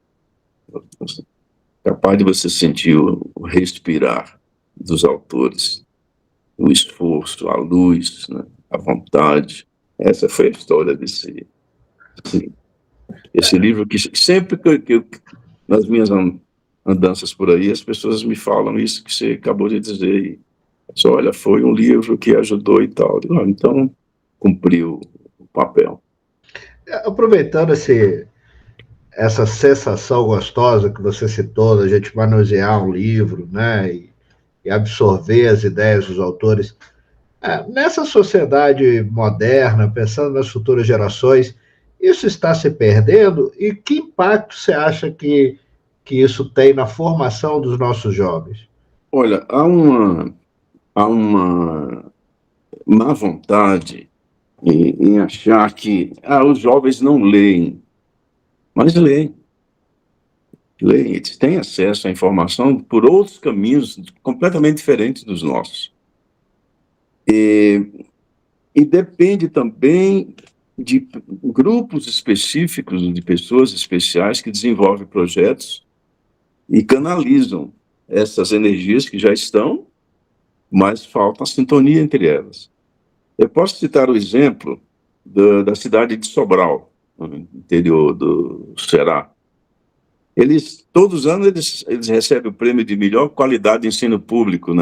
capaz de você sentir o respirar dos autores, o esforço, a luz, né, a vontade. Essa foi a história desse livro que sempre que nas minhas andanças por aí, as pessoas me falam isso que você acabou de dizer. E, olha, foi um livro que ajudou e tal. Então, cumpriu o papel. Aproveitando essa sensação gostosa que você citou, da gente manusear um livro, né, e absorver as ideias dos autores, nessa sociedade moderna, pensando nas futuras gerações, isso está se perdendo? E que impacto você acha que isso tem na formação dos nossos jovens? Olha, há uma má vontade em achar que os jovens não leem, mas leem. Eles têm acesso à informação por outros caminhos completamente diferentes dos nossos. E depende também de grupos específicos, de pessoas especiais que desenvolvem projetos e canalizam essas energias que já estão, mas falta a sintonia entre elas. Eu posso citar o exemplo da cidade de Sobral, no interior do Ceará. Todos os anos, eles recebem o prêmio de melhor qualidade de ensino público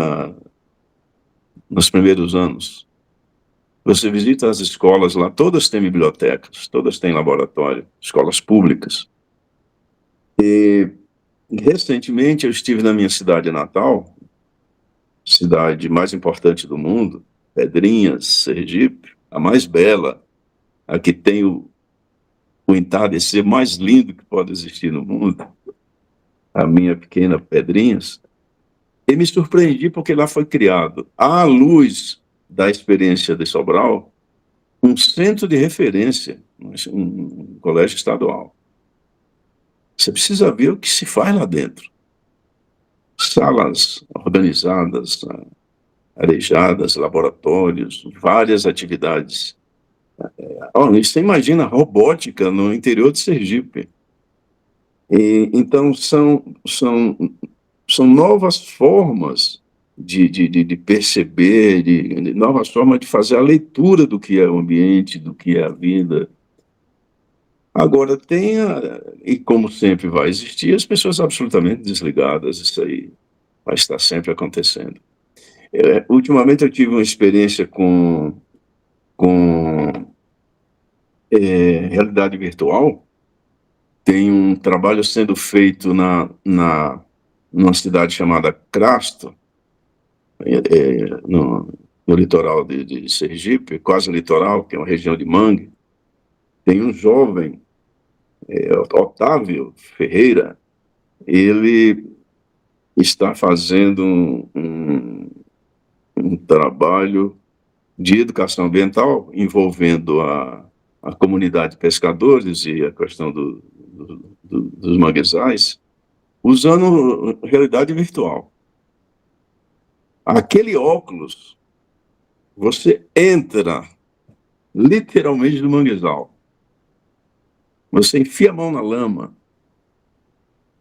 nos primeiros anos. Você visita as escolas lá, todas têm bibliotecas, todas têm laboratório, escolas públicas. E, recentemente, eu estive na minha cidade natal, cidade mais importante do mundo, Pedrinhas, Sergipe, a mais bela, a que tem o entardecer mais lindo que pode existir no mundo, a minha pequena Pedrinhas, e me surpreendi porque lá foi criado, à luz da experiência de Sobral, um centro de referência, um colégio estadual. Você precisa ver o que se faz lá dentro. Salas organizadas, arejadas, laboratórios, várias atividades. Você imagina robótica no interior de Sergipe. Então, são novas formas de perceber, de novas formas de fazer a leitura do que é o ambiente, do que é a vida. Agora, e como sempre vai existir, as pessoas absolutamente desligadas, isso aí vai estar sempre acontecendo. Ultimamente eu tive uma experiência com realidade virtual. Tem um trabalho sendo feito numa cidade chamada Crasto, no litoral de Sergipe, quase litoral, que é uma região de mangue. Tem um jovem, Otávio Ferreira, ele está fazendo um trabalho de educação ambiental envolvendo a comunidade de pescadores e a questão do dos manguezais usando realidade virtual. Aquele óculos, você entra literalmente no manguezal. Você enfia a mão na lama.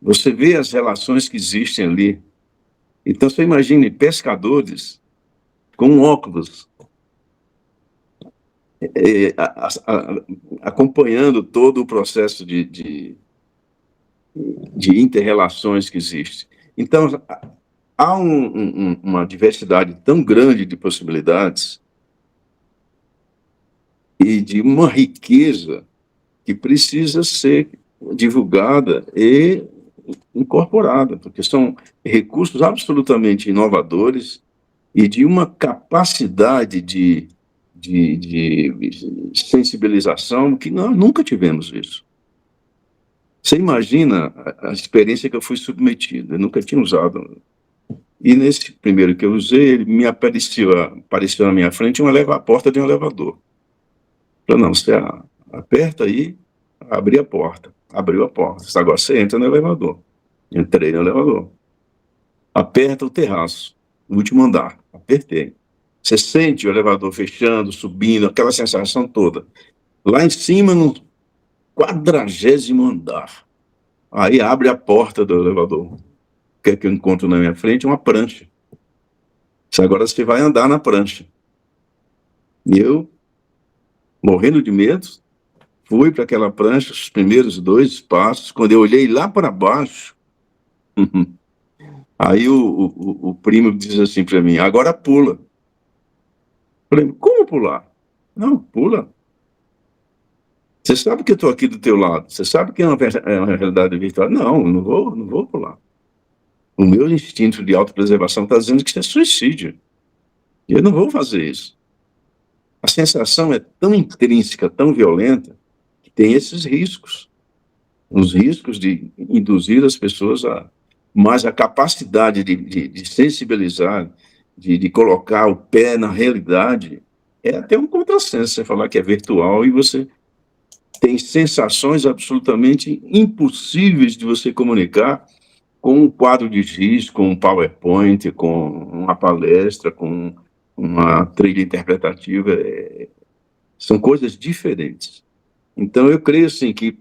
Você vê as relações que existem ali. Então, você imagine pescadores com óculos, acompanhando todo o processo de inter-relações que existe. Então, há uma diversidade tão grande de possibilidades e de uma riqueza que precisa ser divulgada e incorporada, porque são recursos absolutamente inovadores e de uma capacidade de sensibilização que nós nunca tivemos isso. Você imagina a experiência que eu fui submetido, eu nunca tinha usado. E nesse primeiro que eu usei, ele me apareceu na minha frente a porta de um elevador. Eu falei, não, você aperta aí, abri a porta. Abriu a porta. Agora você entra no elevador. Entrei no elevador. Aperta o terraço, o último andar. Apertei. Você sente o elevador fechando, subindo, aquela sensação toda. Lá em cima, no 40º andar. Aí abre a porta do elevador. O que é que eu encontro na minha frente? Uma prancha. Agora você vai andar na prancha. E eu, morrendo de medo, fui para aquela prancha, os primeiros 2 passos. Quando eu olhei lá para baixo, aí o primo diz assim para mim, agora pula. Eu falei, como pular? Não, pula. Você sabe que eu estou aqui do teu lado. Você sabe que é uma realidade virtual. Não, não vou pular. O meu instinto de autopreservação está dizendo que isso é suicídio. E eu não vou fazer isso. A sensação é tão intrínseca, tão violenta, que tem esses riscos. Os riscos de induzir as pessoas mas a capacidade de sensibilizar, de colocar o pé na realidade, é até um contrassenso você falar que é virtual e você tem sensações absolutamente impossíveis de você comunicar com um quadro de giz, com um PowerPoint, com uma palestra, com uma trilha interpretativa. São coisas diferentes. Então, eu creio assim, que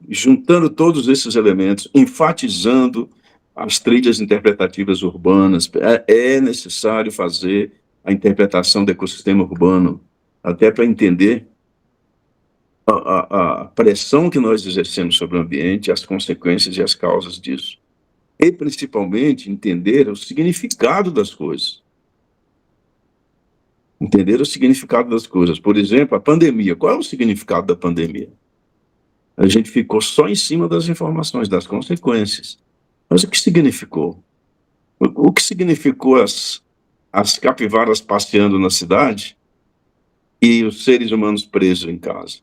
juntando todos esses elementos, enfatizando as trilhas interpretativas urbanas, é necessário fazer a interpretação do ecossistema urbano, até para entender a pressão que nós exercemos sobre o ambiente, as consequências e as causas disso. E, principalmente, entender o significado das coisas. Entender o significado das coisas. Por exemplo, a pandemia. Qual é o significado da pandemia? A gente ficou só em cima das informações, das consequências. Mas o que significou? O que significou as capivaras passeando na cidade e os seres humanos presos em casa?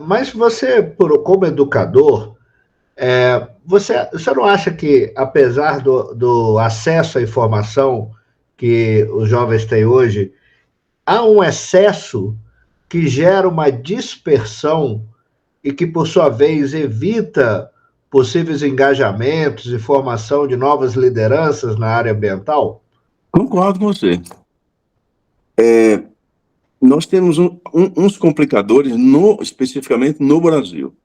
Mas você, como educador, você não acha que, apesar do acesso à informação que os jovens têm hoje, há um excesso que gera uma dispersão e que, por sua vez, evita possíveis engajamentos e formação de novas lideranças na área ambiental? Concordo com você. Nós temos uns complicadores, especificamente no Brasil,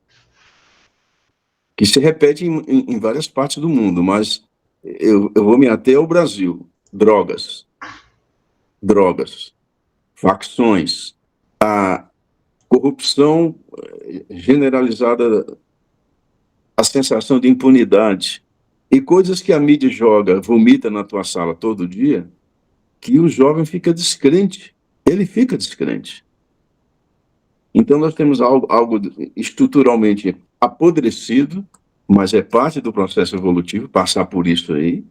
que se repetem em várias partes do mundo, mas eu vou me ater ao Brasil. Drogas, facções, a corrupção generalizada, a sensação de impunidade e coisas que a mídia vomita na tua sala todo dia, que o jovem fica descrente. Ele fica descrente. Então, nós temos algo estruturalmente apodrecido, mas é parte do processo evolutivo passar por isso aí,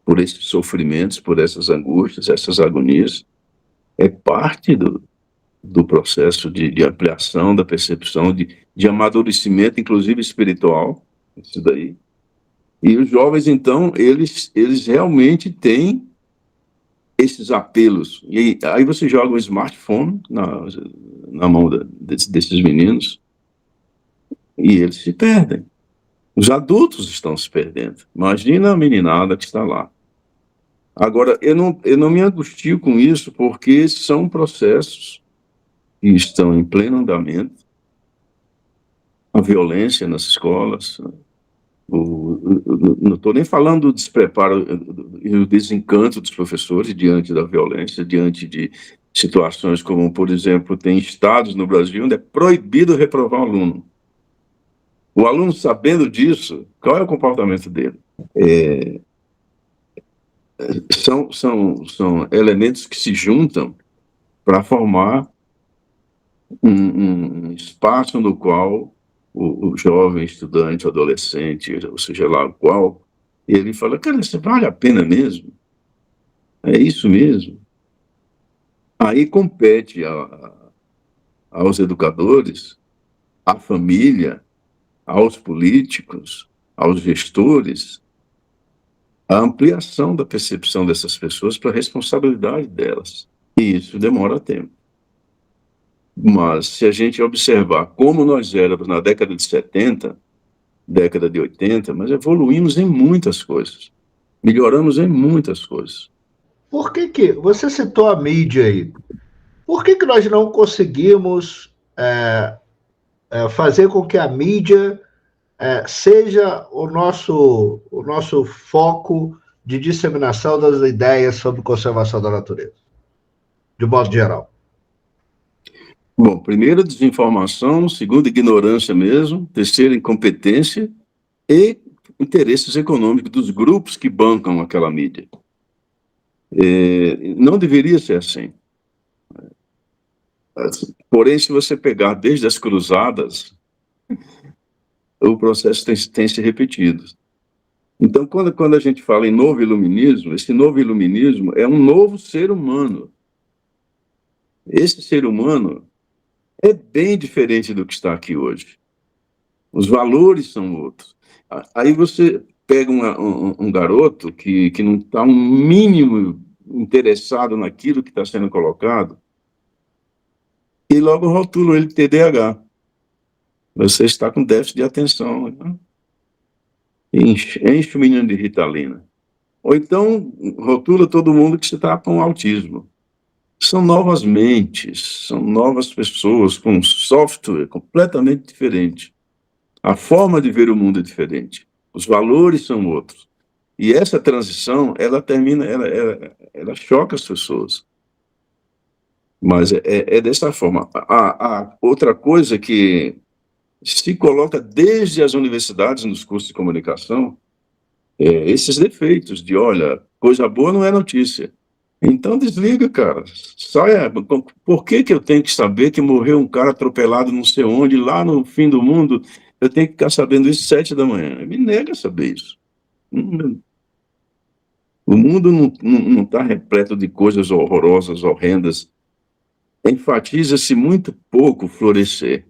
por esses sofrimentos, por essas angústias, essas agonias. É parte do processo de ampliação da percepção, de amadurecimento, inclusive espiritual, isso daí. E os jovens, então, eles realmente têm esses apelos. E aí você joga um smartphone na mão desses meninos e eles se perdem. Os adultos estão se perdendo. Imagina a meninada que está lá. Agora, eu não me angustio com isso, porque são processos que estão em pleno andamento. A violência nas escolas, não estou nem falando do despreparo e do desencanto dos professores diante da violência, diante de situações como, por exemplo, tem estados no Brasil onde é proibido reprovar o aluno. O aluno, sabendo disso, qual é o comportamento dele? São elementos que se juntam para formar um espaço no qual o jovem estudante, o adolescente, ou seja lá o qual, ele fala, cara, isso vale a pena mesmo? É isso mesmo? Aí compete aos educadores, à família, aos políticos, aos gestores, a ampliação da percepção dessas pessoas para a responsabilidade delas. E isso demora tempo. Mas se a gente observar como nós éramos na década de 70, década de 80, mas evoluímos em muitas coisas. Melhoramos em muitas coisas. Por que você citou a mídia aí? Por que nós não conseguimos fazer com que a mídia seja o nosso foco de disseminação das ideias sobre conservação da natureza, de modo geral? Bom, primeiro, desinformação, segundo, ignorância mesmo, terceiro, incompetência e interesses econômicos dos grupos que bancam aquela mídia. Não deveria ser assim. Porém, se você pegar desde as cruzadas, o processo tem se repetido. Então, quando a gente fala em novo iluminismo, esse novo iluminismo é um novo ser humano. Esse ser humano é bem diferente do que está aqui hoje. Os valores são outros. Aí você pega um garoto que não está um mínimo interessado naquilo que está sendo colocado e logo rotula ele de TDAH. Você está com déficit de atenção. Né? Enche o menino de Ritalina. Ou então rotula todo mundo que você está com autismo. São novas mentes, são novas pessoas com um software completamente diferente. A forma de ver o mundo é diferente. Os valores são outros. E essa transição, ela choca as pessoas. Mas é dessa forma. A outra coisa que se coloca desde as universidades nos cursos de comunicação, esses defeitos de, olha, coisa boa não é notícia. Então desliga, cara. Saia. Por que eu tenho que saber que morreu um cara atropelado não sei onde, lá no fim do mundo? Eu tenho que ficar sabendo isso 7 da manhã. Me nega saber isso. O mundo não está repleto de coisas horrorosas, horrendas. Enfatiza-se muito pouco o florescer.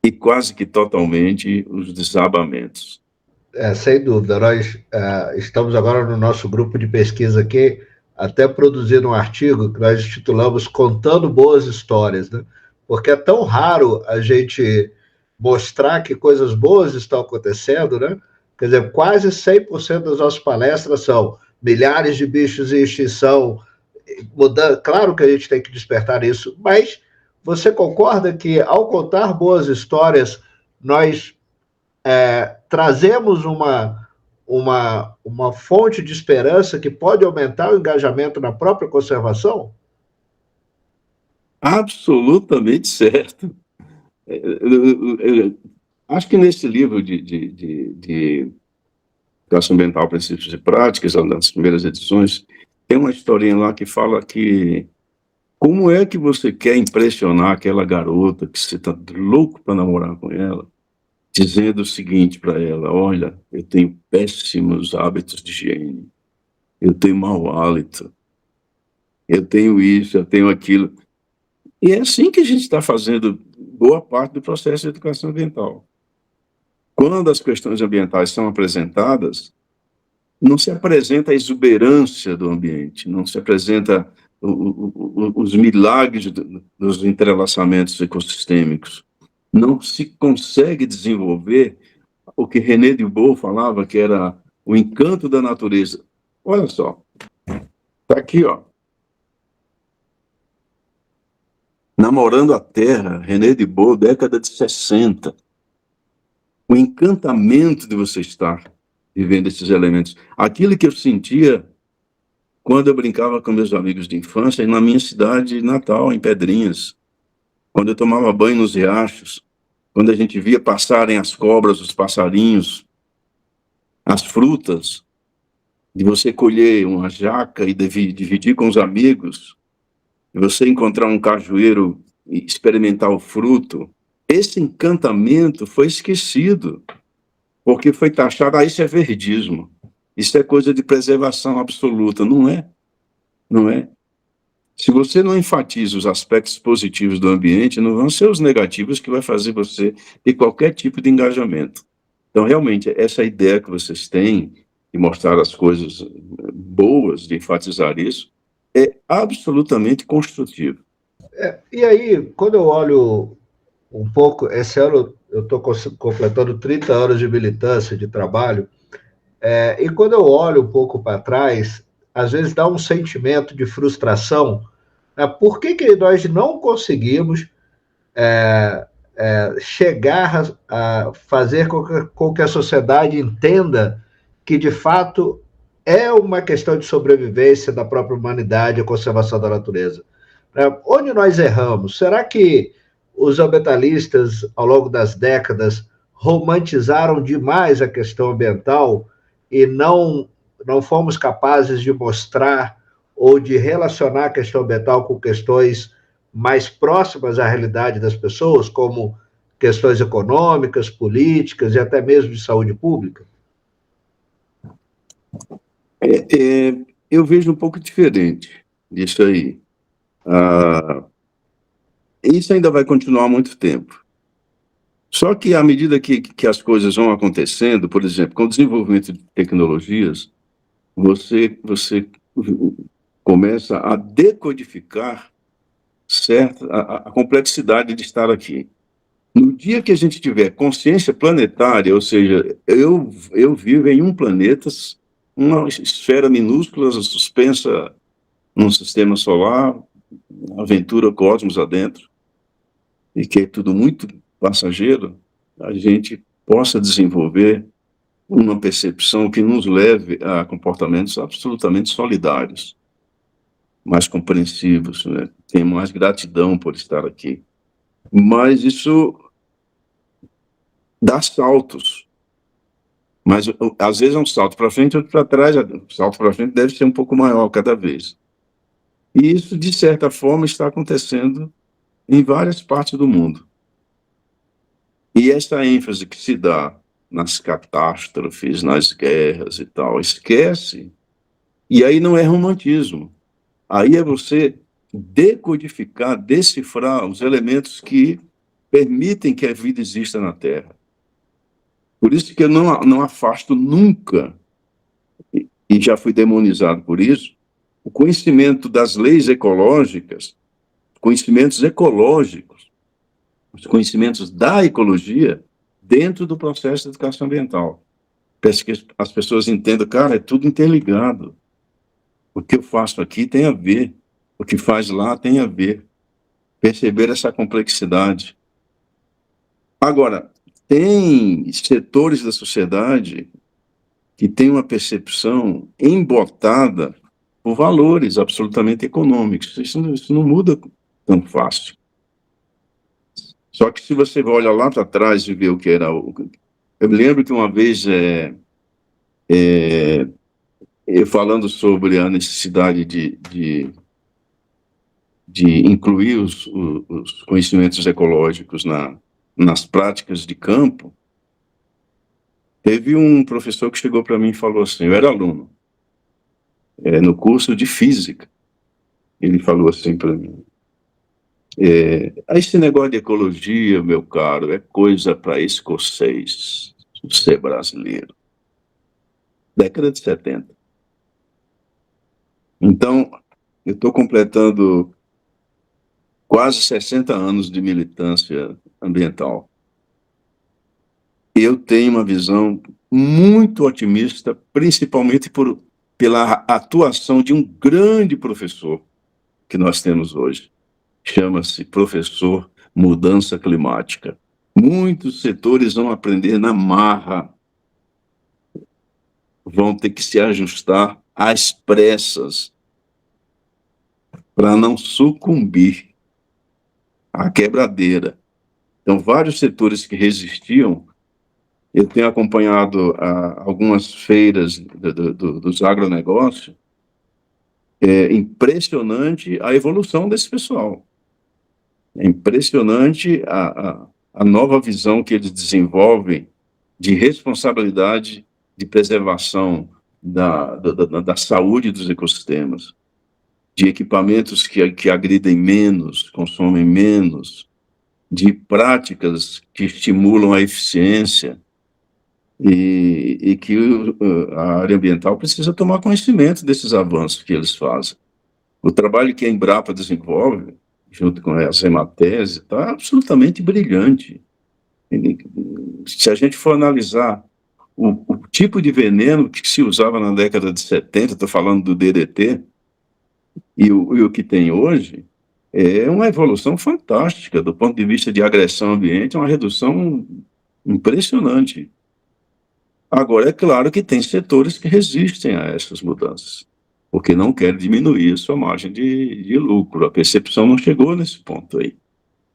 E quase que totalmente os desabamentos. Sem dúvida. Nós estamos agora no nosso grupo de pesquisa aqui, até produzindo um artigo que nós intitulamos Contando Boas Histórias, né? Porque é tão raro a gente mostrar que coisas boas estão acontecendo, né? Quer dizer, quase 100% das nossas palestras são milhares de bichos em extinção, mudando. Claro que a gente tem que despertar isso, mas você concorda que, ao contar boas histórias, nós trazemos uma fonte de esperança que pode aumentar o engajamento na própria conservação? Absolutamente certo. Acho que nesse livro de Educação Ambiental, Princípios e Práticas, uma das primeiras edições, tem uma historinha lá que fala que como é que você quer impressionar aquela garota que você está louco para namorar com ela, dizendo o seguinte para ela: olha, eu tenho péssimos hábitos de higiene, eu tenho mau hálito, eu tenho isso, eu tenho aquilo. E é assim que a gente está fazendo boa parte do processo de educação ambiental. Quando as questões ambientais são apresentadas, não se apresenta a exuberância do ambiente, não se apresenta os milagres dos entrelaçamentos ecossistêmicos. Não se consegue desenvolver o que René Dubos falava, que era o encanto da natureza. Olha só, está aqui, ó. Namorando a Terra, René Dubos, década de 60. O encantamento de você estar vivendo esses elementos. Aquilo que eu sentia quando eu brincava com meus amigos de infância na minha cidade natal, em Pedrinhas, quando eu tomava banho nos riachos, quando a gente via passarem as cobras, os passarinhos, as frutas, de você colher uma jaca e dividir com os amigos, de você encontrar um cajueiro e experimentar o fruto. Esse encantamento foi esquecido, porque foi taxado, isso é verdismo, isso é coisa de preservação absoluta. Não é, não é. Se você não enfatiza os aspectos positivos do ambiente, não vão ser os negativos que vai fazer você ter qualquer tipo de engajamento. Então, realmente, essa ideia que vocês têm de mostrar as coisas boas, de enfatizar isso, é absolutamente construtivo. E aí, quando eu olho um pouco, esse ano eu estou completando 30 anos de militância, de trabalho, e quando eu olho um pouco para trás, às vezes dá um sentimento de frustração. Por que nós não conseguimos chegar a fazer com que a sociedade entenda que, de fato, é uma questão de sobrevivência da própria humanidade e conservação da natureza? Onde nós erramos? Será que os ambientalistas, ao longo das décadas, romantizaram demais a questão ambiental e não fomos capazes de mostrar ou de relacionar a questão ambiental com questões mais próximas à realidade das pessoas, como questões econômicas, políticas e até mesmo de saúde pública? Eu vejo um pouco diferente disso aí. Isso ainda vai continuar há muito tempo. Só que à medida que as coisas vão acontecendo, por exemplo, com o desenvolvimento de tecnologias, você começa a decodificar a complexidade de estar aqui. No dia que a gente tiver consciência planetária, ou seja, eu vivo em um planeta, uma esfera minúscula suspensa num sistema solar, aventura cosmos adentro, e que é tudo muito passageiro, a gente possa desenvolver uma percepção que nos leve a comportamentos absolutamente solidários, mais compreensivos, né? Tem mais gratidão por estar aqui. Mas isso dá saltos. Mas, às vezes, é um salto para frente, outro para trás. O salto para frente deve ser um pouco maior cada vez. E isso, de certa forma, está acontecendo em várias partes do mundo. E essa ênfase que se dá nas catástrofes, nas guerras e tal, esquece. E aí não é romantismo. Aí é você decodificar, decifrar os elementos que permitem que a vida exista na Terra. Por isso que eu não afasto nunca, e já fui demonizado por isso, o conhecimento das leis ecológicas, conhecimentos ecológicos, os conhecimentos da ecologia dentro do processo de educação ambiental. Peço que as pessoas entendam, cara, é tudo interligado. O que eu faço aqui tem a ver, o que faz lá tem a ver. Perceber essa complexidade. Agora, tem setores da sociedade que têm uma percepção embotada por valores absolutamente econômicos. Isso não muda tão fácil. Só que se você olha lá para trás e vê o que era... Eu me lembro que uma vez, eu falando sobre a necessidade de incluir os conhecimentos ecológicos nas práticas de campo, teve um professor que chegou para mim e falou assim, eu era aluno, no curso de física, ele falou assim para mim, esse negócio de ecologia, meu caro, é coisa para escocês, ser brasileiro. Década de 70. Então, eu estou completando quase 60 anos de militância ambiental. eu tenho uma visão muito otimista, principalmente pela atuação de um grande professor que nós temos hoje. Chama-se professor Mudança Climática. Muitos setores vão aprender na marra, vão ter que se ajustar às pressas para não sucumbir à quebradeira. Então, vários setores que resistiam, eu tenho acompanhado algumas feiras dos agronegócios, é impressionante a evolução desse pessoal. É impressionante a nova visão que eles desenvolvem de responsabilidade de preservação da saúde dos ecossistemas, de equipamentos que agridem menos, consomem menos, de práticas que estimulam a eficiência e que a área ambiental precisa tomar conhecimento desses avanços que eles fazem. O trabalho que a Embrapa desenvolve, junto com a Ematerra, está absolutamente brilhante. Se a gente for analisar o tipo de veneno que se usava na década de 70, estou falando do DDT, e o que tem hoje, é uma evolução fantástica do ponto de vista de agressão ao ambiente, é uma redução impressionante. Agora, é claro que tem setores que resistem a essas mudanças, porque não querem diminuir a sua margem de lucro. A percepção não chegou nesse ponto aí,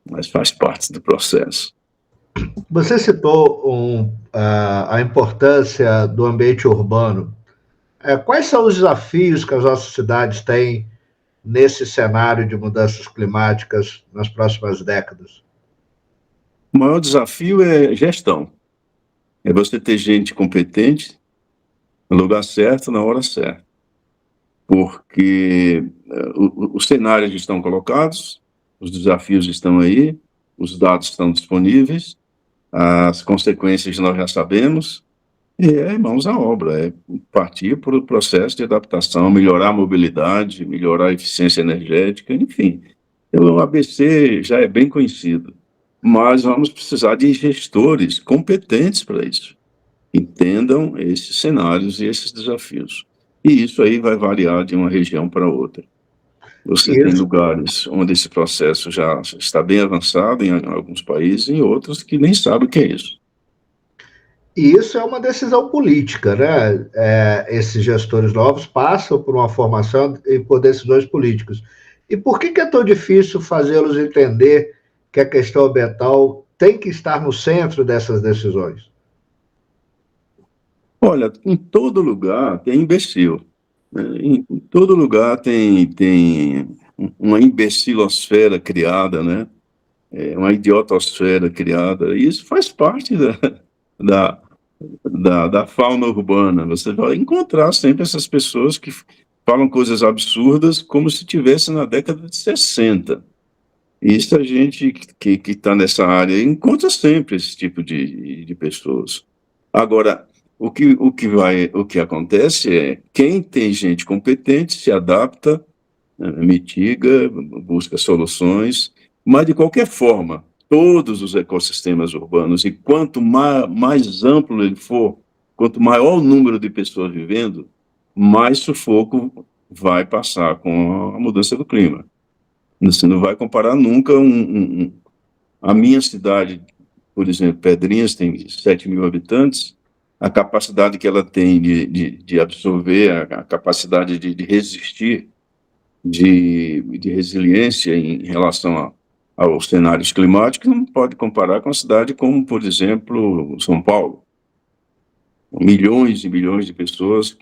mas faz parte do processo. Você citou a importância do ambiente urbano. Quais são os desafios que as nossas cidades têm nesse cenário de mudanças climáticas nas próximas décadas? O maior desafio é gestão. É você ter gente competente no lugar certo, na hora certa. Porque os cenários estão colocados, os desafios estão aí, os dados estão disponíveis, as consequências nós já sabemos, e é mãos à obra, é partir para o processo de adaptação, melhorar a mobilidade, melhorar a eficiência energética, enfim. O ABC já é bem conhecido, mas vamos precisar de gestores competentes para isso, entendam esses cenários e esses desafios. E isso aí vai variar de uma região para outra. Você tem lugares onde esse processo já está bem avançado, em alguns países, e em outros que nem sabem o que é isso. E isso é uma decisão política, né? Esses gestores novos passam por uma formação e por decisões políticas. E por que é tão difícil fazê-los entender que a questão ambiental tem que estar no centro dessas decisões? Olha, em todo lugar tem imbecil. Né? Em todo lugar tem uma imbecilosfera criada, né? Uma idiotosfera criada. E isso faz parte da fauna urbana. Você vai encontrar sempre essas pessoas que falam coisas absurdas como se estivesse na década de 60. E isso a gente que está nessa área encontra sempre esse tipo de pessoas. Agora, o que acontece é quem tem gente competente se adapta, mitiga, busca soluções, mas de qualquer forma, todos os ecossistemas urbanos, e quanto mais amplo ele for, quanto maior o número de pessoas vivendo, mais sufoco vai passar com a mudança do clima. Você não vai comparar nunca a minha cidade, por exemplo, Pedrinhas tem 7 mil habitantes, a capacidade que ela tem de absorver, a capacidade de resistir, de resiliência em relação aos cenários climáticos, não pode comparar com uma cidade como, por exemplo, São Paulo. Milhões e milhões de pessoas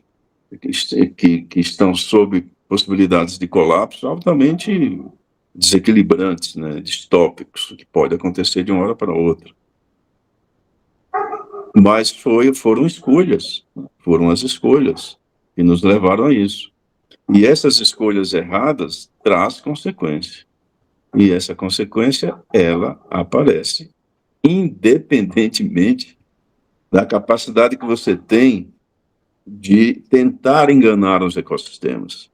que estão sob possibilidades de colapso altamente desequilibrantes, né, distópicos, que pode acontecer de uma hora para outra. Mas foram as escolhas que nos levaram a isso. E essas escolhas erradas traz consequência. E essa consequência, ela aparece independentemente da capacidade que você tem de tentar enganar os ecossistemas.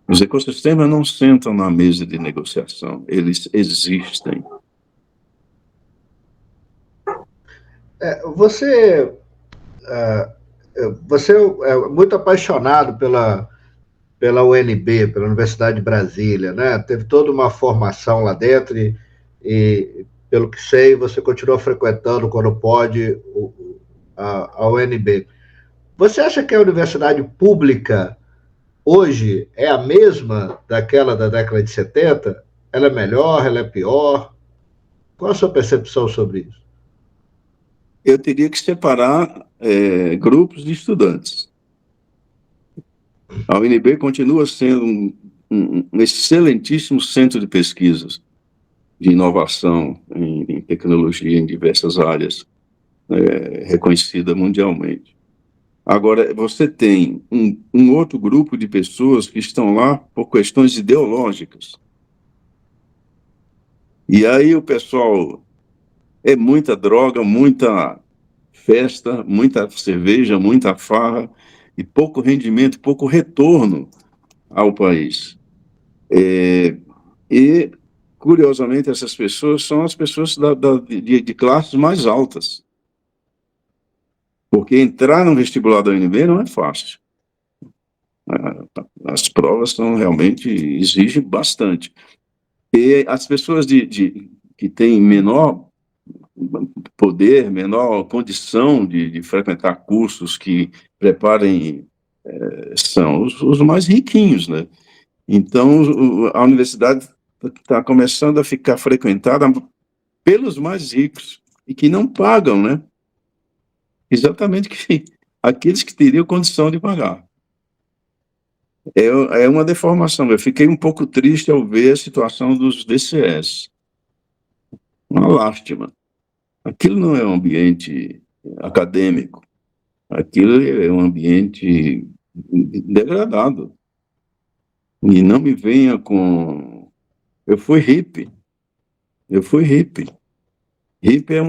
Os ecossistemas não sentam na mesa de negociação, eles existem. Você, você é muito apaixonado pela UNB, pela Universidade de Brasília, né? Teve toda uma formação lá dentro e pelo que sei, você continua frequentando quando pode a UNB. Você acha que a universidade pública hoje é a mesma daquela da década de 70? Ela é melhor, ela é pior? Qual a sua percepção sobre isso? Eu teria que separar grupos de estudantes. A UNB continua sendo um excelentíssimo centro de pesquisas, de inovação em tecnologia em diversas áreas, reconhecida mundialmente. Agora, você tem um outro grupo de pessoas que estão lá por questões ideológicas. E aí o pessoal é muita droga, muita festa, muita cerveja, muita farra e pouco rendimento, pouco retorno ao país. E, curiosamente, essas pessoas são as pessoas de classes mais altas. Porque entrar no vestibular da UNB não é fácil. As provas são realmente exigem bastante. E as pessoas que têm menor poder, menor condição de frequentar cursos que preparem são os mais riquinhos, né? Então, a universidade está começando a ficar frequentada pelos mais ricos e que não pagam, né? Exatamente aqueles que teriam condição de pagar. É uma deformação. Eu fiquei um pouco triste ao ver a situação dos DCS. Uma lástima. Aquilo não é um ambiente acadêmico. Aquilo é um ambiente degradado. E não me venha com... Eu fui hippie. Hippie é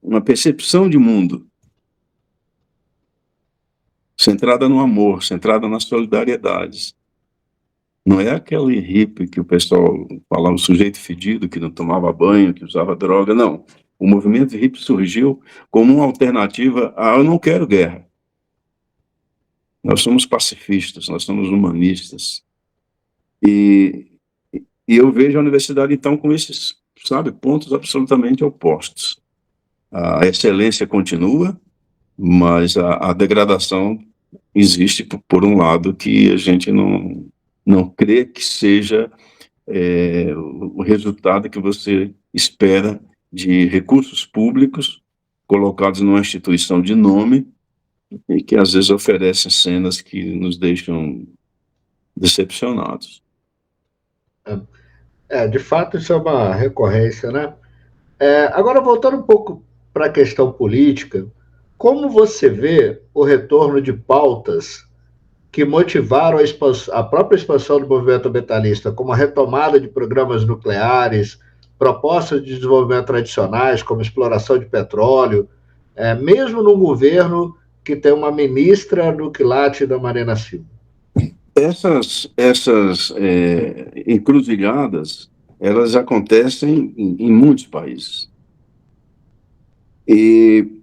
uma percepção de mundo centrada no amor, centrada nas solidariedades. Não é aquele hippie que o pessoal falava, um sujeito fedido, que não tomava banho, que usava droga, não. O movimento hippie surgiu como uma alternativa a eu não quero guerra. Nós somos pacifistas, nós somos humanistas. E eu vejo a universidade, então, com esses, pontos absolutamente opostos. A excelência continua, mas a degradação existe, por um lado, que a gente não crê que seja o resultado que você espera de recursos públicos colocados numa instituição de nome e que às vezes oferecem cenas que nos deixam decepcionados. De fato, isso é uma recorrência, né? Agora, voltando um pouco para a questão política, como você vê o retorno de pautas que motivaram a própria expansão do movimento ambientalista, como a retomada de programas nucleares, propostas de desenvolvimento tradicionais, como exploração de petróleo, mesmo num governo que tem uma ministra do quilate da Marina Silva? Essas encruzilhadas, elas acontecem em muitos países. E,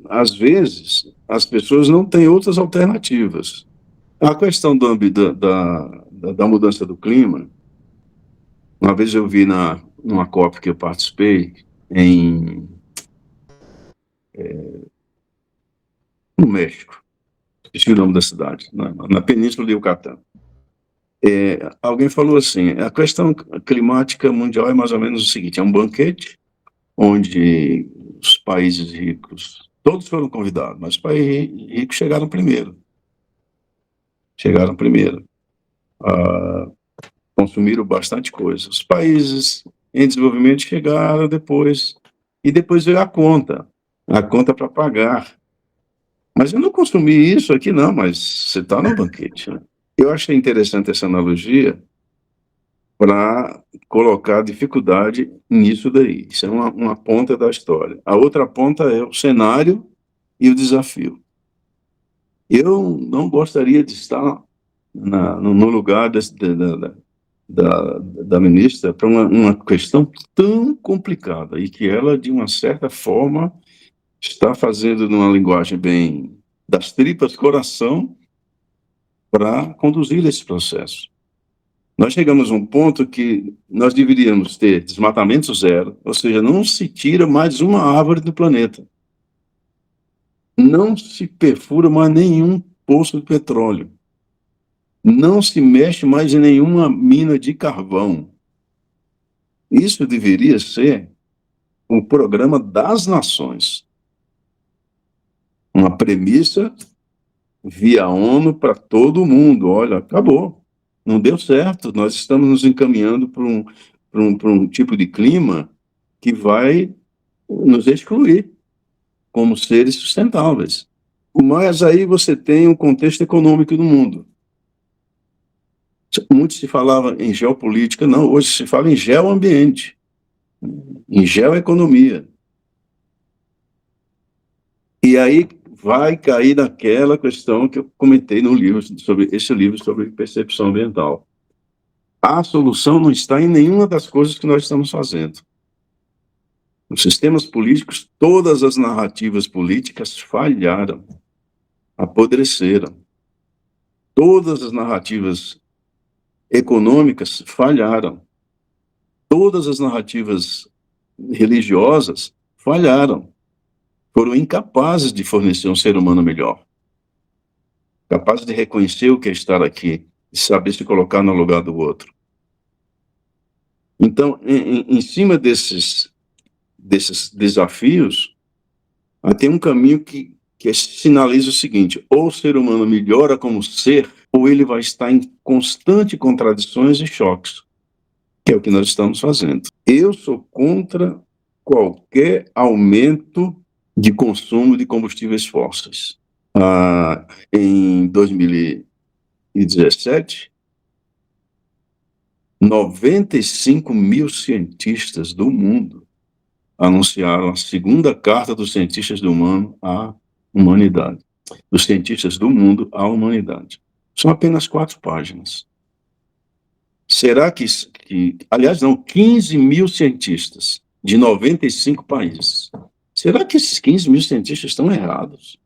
às vezes, as pessoas não têm outras alternativas. A questão da mudança do clima, uma vez eu vi numa COP que eu participei, no México, esqueci o nome da cidade, na Península de Yucatán. Alguém falou assim, a questão climática mundial é mais ou menos o seguinte, é um banquete onde os países ricos, todos foram convidados, mas os países ricos chegaram primeiro. Consumiram bastante coisa. Os países em desenvolvimento chegaram depois, e depois veio a conta para pagar. Mas eu não consumi isso aqui não, mas você está no banquete, né? Eu achei interessante essa analogia para colocar dificuldade nisso daí. Isso é uma ponta da história. A outra ponta é o cenário e o desafio. Eu não gostaria de estar no lugar da ministra para uma questão tão complicada e que ela, de uma certa forma, está fazendo numa linguagem bem das tripas coração para conduzir esse processo. Nós chegamos a um ponto que nós deveríamos ter desmatamento zero, ou seja, não se tira mais uma árvore do planeta. Não se perfura mais nenhum poço de petróleo. Não se mexe mais em nenhuma mina de carvão. Isso deveria ser um programa das nações. Uma premissa via ONU para todo mundo. Olha, acabou. Não deu certo. Nós estamos nos encaminhando para um tipo de clima que vai nos excluir como seres sustentáveis. Mas aí você tem um contexto econômico do mundo. Muito se falava em geopolítica, não, hoje se fala em geoambiente, em geoeconomia. E aí vai cair naquela questão que eu comentei no livro, sobre esse livro sobre percepção ambiental. A solução não está em nenhuma das coisas que nós estamos fazendo. Nos sistemas políticos, todas as narrativas políticas falharam, apodreceram. Todas as narrativas econômicas falharam. Todas as narrativas religiosas falharam. Foram incapazes de fornecer um ser humano melhor. Capazes de reconhecer o que é estar aqui, de saber se colocar no lugar do outro. Então, em cima desses desafios, tem um caminho que sinaliza o seguinte: ou o ser humano melhora como ser, ou ele vai estar em constante contradições e choques, que é o que nós estamos fazendo. Eu sou contra qualquer aumento de consumo de combustíveis fósseis. Em 2017, 95 mil cientistas do mundo anunciaram a segunda carta dos cientistas do mundo à humanidade. Dos cientistas do mundo à humanidade. São apenas 4 páginas. Será que aliás, não, 15 mil cientistas de 95 países. Será que esses 15 mil cientistas estão errados?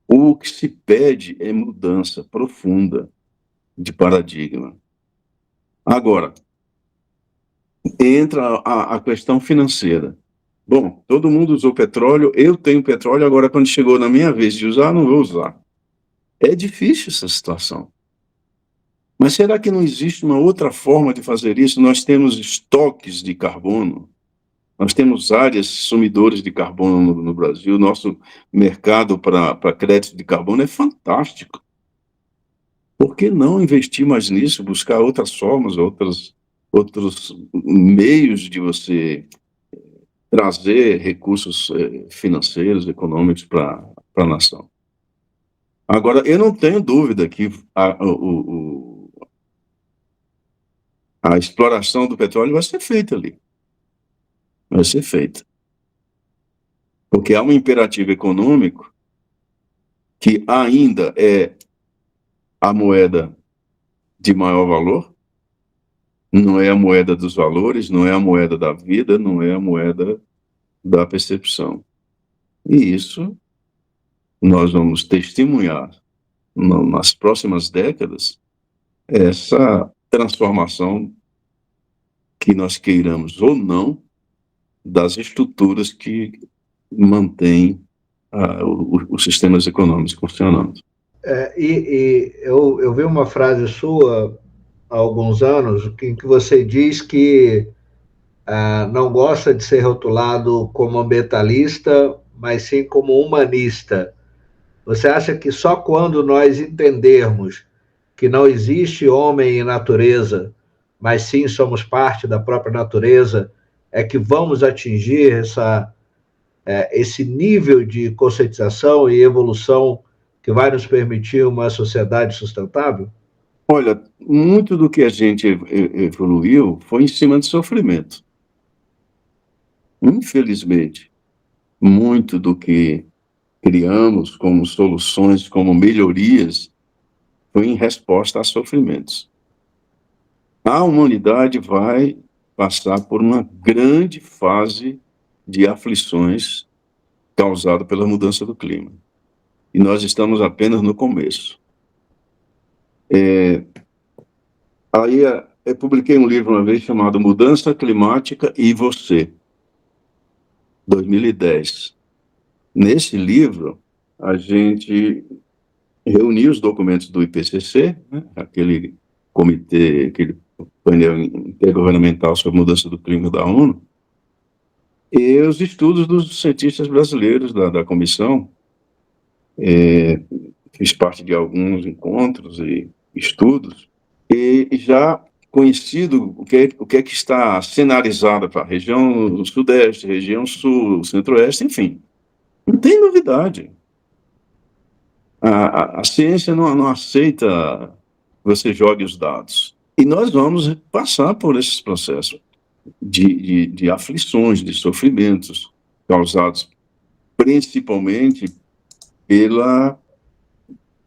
Ou o que se pede é mudança profunda de paradigma? Agora, entra a questão financeira. Bom, todo mundo usou petróleo, eu tenho petróleo, agora quando chegou na minha vez de usar, não vou usar. É difícil essa situação. Mas será que não existe uma outra forma de fazer isso? Nós temos estoques de carbono, nós temos áreas sumidoras de carbono no Brasil, nosso mercado para crédito de carbono é fantástico. Por que não investir mais nisso, buscar outras formas, outros meios de você trazer recursos financeiros, econômicos para a nação? Agora, eu não tenho dúvida que a exploração do petróleo vai ser feita ali. Vai ser feita. Porque há um imperativo econômico que ainda é a moeda de maior valor, não é a moeda dos valores, não é a moeda da vida, não é a moeda da percepção. E isso nós vamos testemunhar nas próximas décadas, essa transformação, que nós queiramos ou não, das estruturas que mantêm os sistemas econômicos funcionando. Eu vi uma frase sua há alguns anos em que você diz que não gosta de ser rotulado como ambientalista, mas sim como humanista. Você acha que só quando nós entendermos que não existe homem e natureza, mas sim somos parte da própria natureza, é que vamos atingir esse nível de conscientização e evolução que vai nos permitir uma sociedade sustentável? Olha, muito do que a gente evoluiu foi em cima de sofrimento. Infelizmente, muito do que criamos como soluções, como melhorias, foi em resposta a sofrimentos. a humanidade vai passar por uma grande fase de aflições causada pela mudança do clima. E nós estamos apenas no começo. Aí eu publiquei um livro uma vez chamado Mudança Climática e Você, 2010. Nesse livro, a gente reuniu os documentos do IPCC, né, aquele comitê, aquele painel intergovernamental sobre mudança do clima da ONU, e os estudos dos cientistas brasileiros da comissão. Fiz parte de alguns encontros e estudos, e já conhecido o que é que está cenarizado para a região sudeste, região sul, centro-oeste, enfim. Não tem novidade. A ciência não aceita que você jogue os dados. E nós vamos passar por esses processos de aflições, de sofrimentos, causados principalmente pela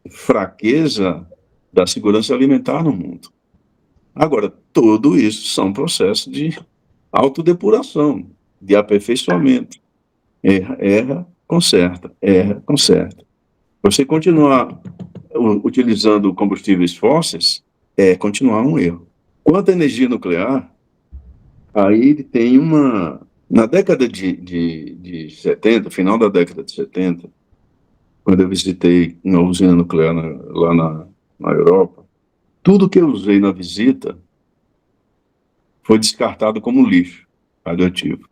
fraqueza da segurança alimentar no mundo. Agora, tudo isso são processos de autodepuração, de aperfeiçoamento. Erra, conserta, erra, conserta. Você continuar utilizando combustíveis fósseis é continuar um erro. Quanto à energia nuclear, aí tem uma... Na década de 70, final da década de 70, quando eu visitei uma usina nuclear lá na Europa, tudo que eu usei na visita foi descartado como lixo radioativo.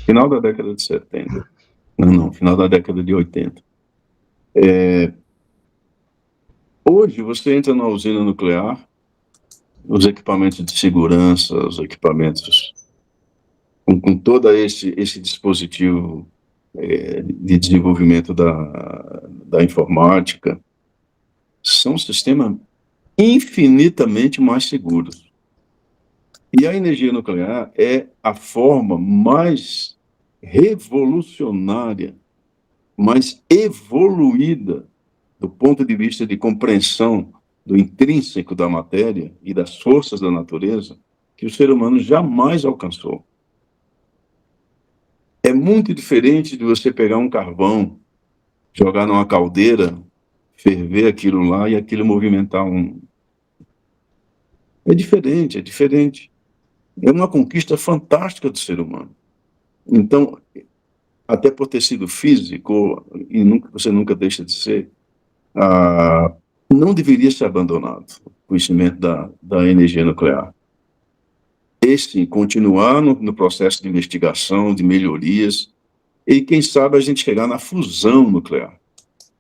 Final da década de 70. Não, final da década de 80. Hoje, você entra na usina nuclear, os equipamentos de segurança, os equipamentos com todo esse dispositivo de desenvolvimento da informática, são sistemas infinitamente mais seguros. E a energia nuclear é a forma mais revolucionária, mais evoluída do ponto de vista de compreensão do intrínseco da matéria e das forças da natureza que o ser humano jamais alcançou. É muito diferente de você pegar um carvão, jogar numa caldeira, ferver aquilo lá e aquilo movimentar um... É diferente, é diferente. É uma conquista fantástica do ser humano. Então, até por ter sido físico, e você nunca deixa de ser, não deveria ser abandonado o conhecimento da energia nuclear. Esse continuar no processo de investigação, de melhorias, e quem sabe a gente chegar na fusão nuclear.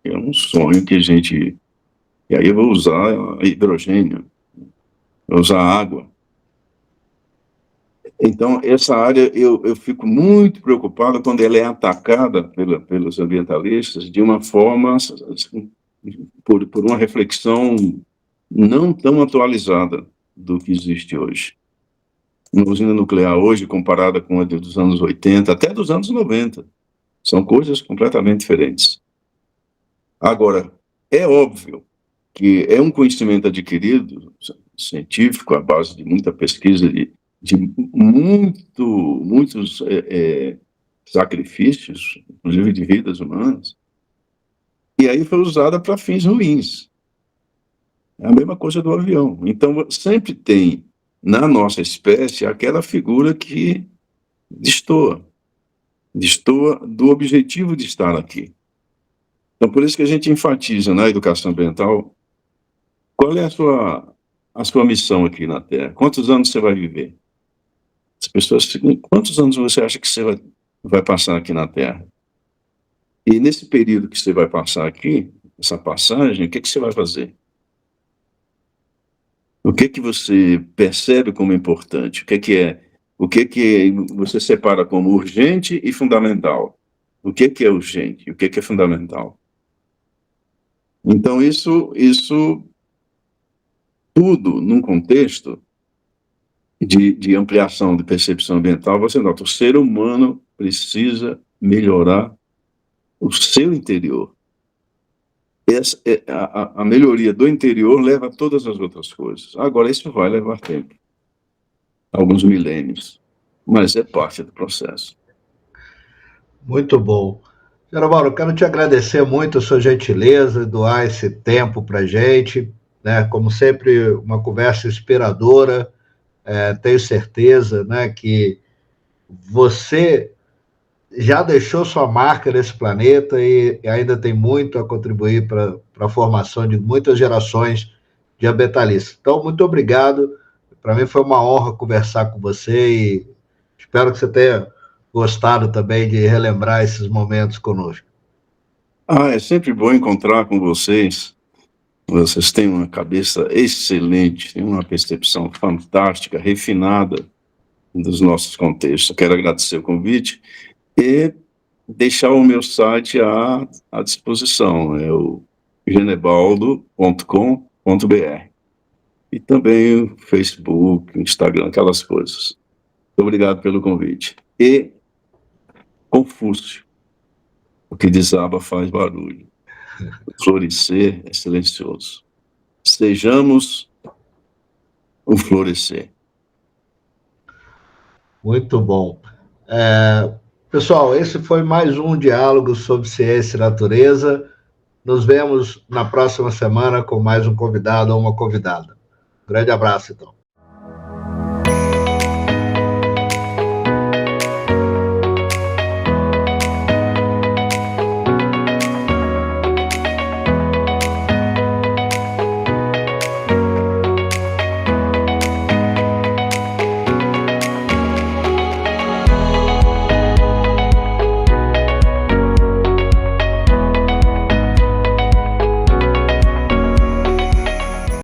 É um sonho que a gente... E aí eu vou usar hidrogênio, vou usar água. Então, essa área eu fico muito preocupado quando ela é atacada pelos ambientalistas de uma forma, por uma reflexão não tão atualizada do que existe hoje. Uma usina nuclear hoje, comparada com a dos anos 80, até dos anos 90, são coisas completamente diferentes. Agora, é óbvio que é um conhecimento adquirido, científico, à base de muita pesquisa, de muitos sacrifícios, inclusive de vidas humanas, e aí foi usada para fins ruins. É a mesma coisa do avião. Então, sempre tem, na nossa espécie, aquela figura que destoa do objetivo de estar aqui. Então, por isso que a gente enfatiza na educação ambiental, qual é a sua missão aqui na Terra? Quantos anos você vai viver? As pessoas, quantos anos você acha que você vai passar aqui na Terra? E nesse período que você vai passar aqui, essa passagem, o que você vai fazer? O que você percebe como importante? O que você separa como urgente e fundamental? O que é urgente? O que é fundamental? Então, isso tudo num contexto de ampliação de percepção ambiental, você nota, o ser humano precisa melhorar o seu interior. A melhoria do interior leva a todas as outras coisas. Agora, isso vai levar tempo. alguns milênios, mas é parte do processo. Muito bom. Senhor Mauro, eu quero te agradecer muito a sua gentileza, doar esse tempo para a gente, né? Como sempre, uma conversa inspiradora. Tenho certeza, né, que você já deixou sua marca nesse planeta e ainda tem muito a contribuir para a formação de muitas gerações de ambientalistas. Então, muito obrigado. Para mim foi uma honra conversar com você e espero que você tenha gostado também de relembrar esses momentos conosco. É sempre bom encontrar com vocês. Vocês têm uma cabeça excelente, têm uma percepção fantástica, refinada dos nossos contextos. Quero agradecer o convite e deixar o meu site à disposição, é o genebaldo.com.br. E também o Facebook, o Instagram, aquelas coisas. Muito obrigado pelo convite. E Confúcio, o que desaba faz barulho. O florescer é silencioso. Sejamos o florescer. Muito bom. Pessoal, esse foi mais um diálogo sobre ciência e natureza. Nos vemos na próxima semana com mais um convidado ou uma convidada. Grande abraço, então.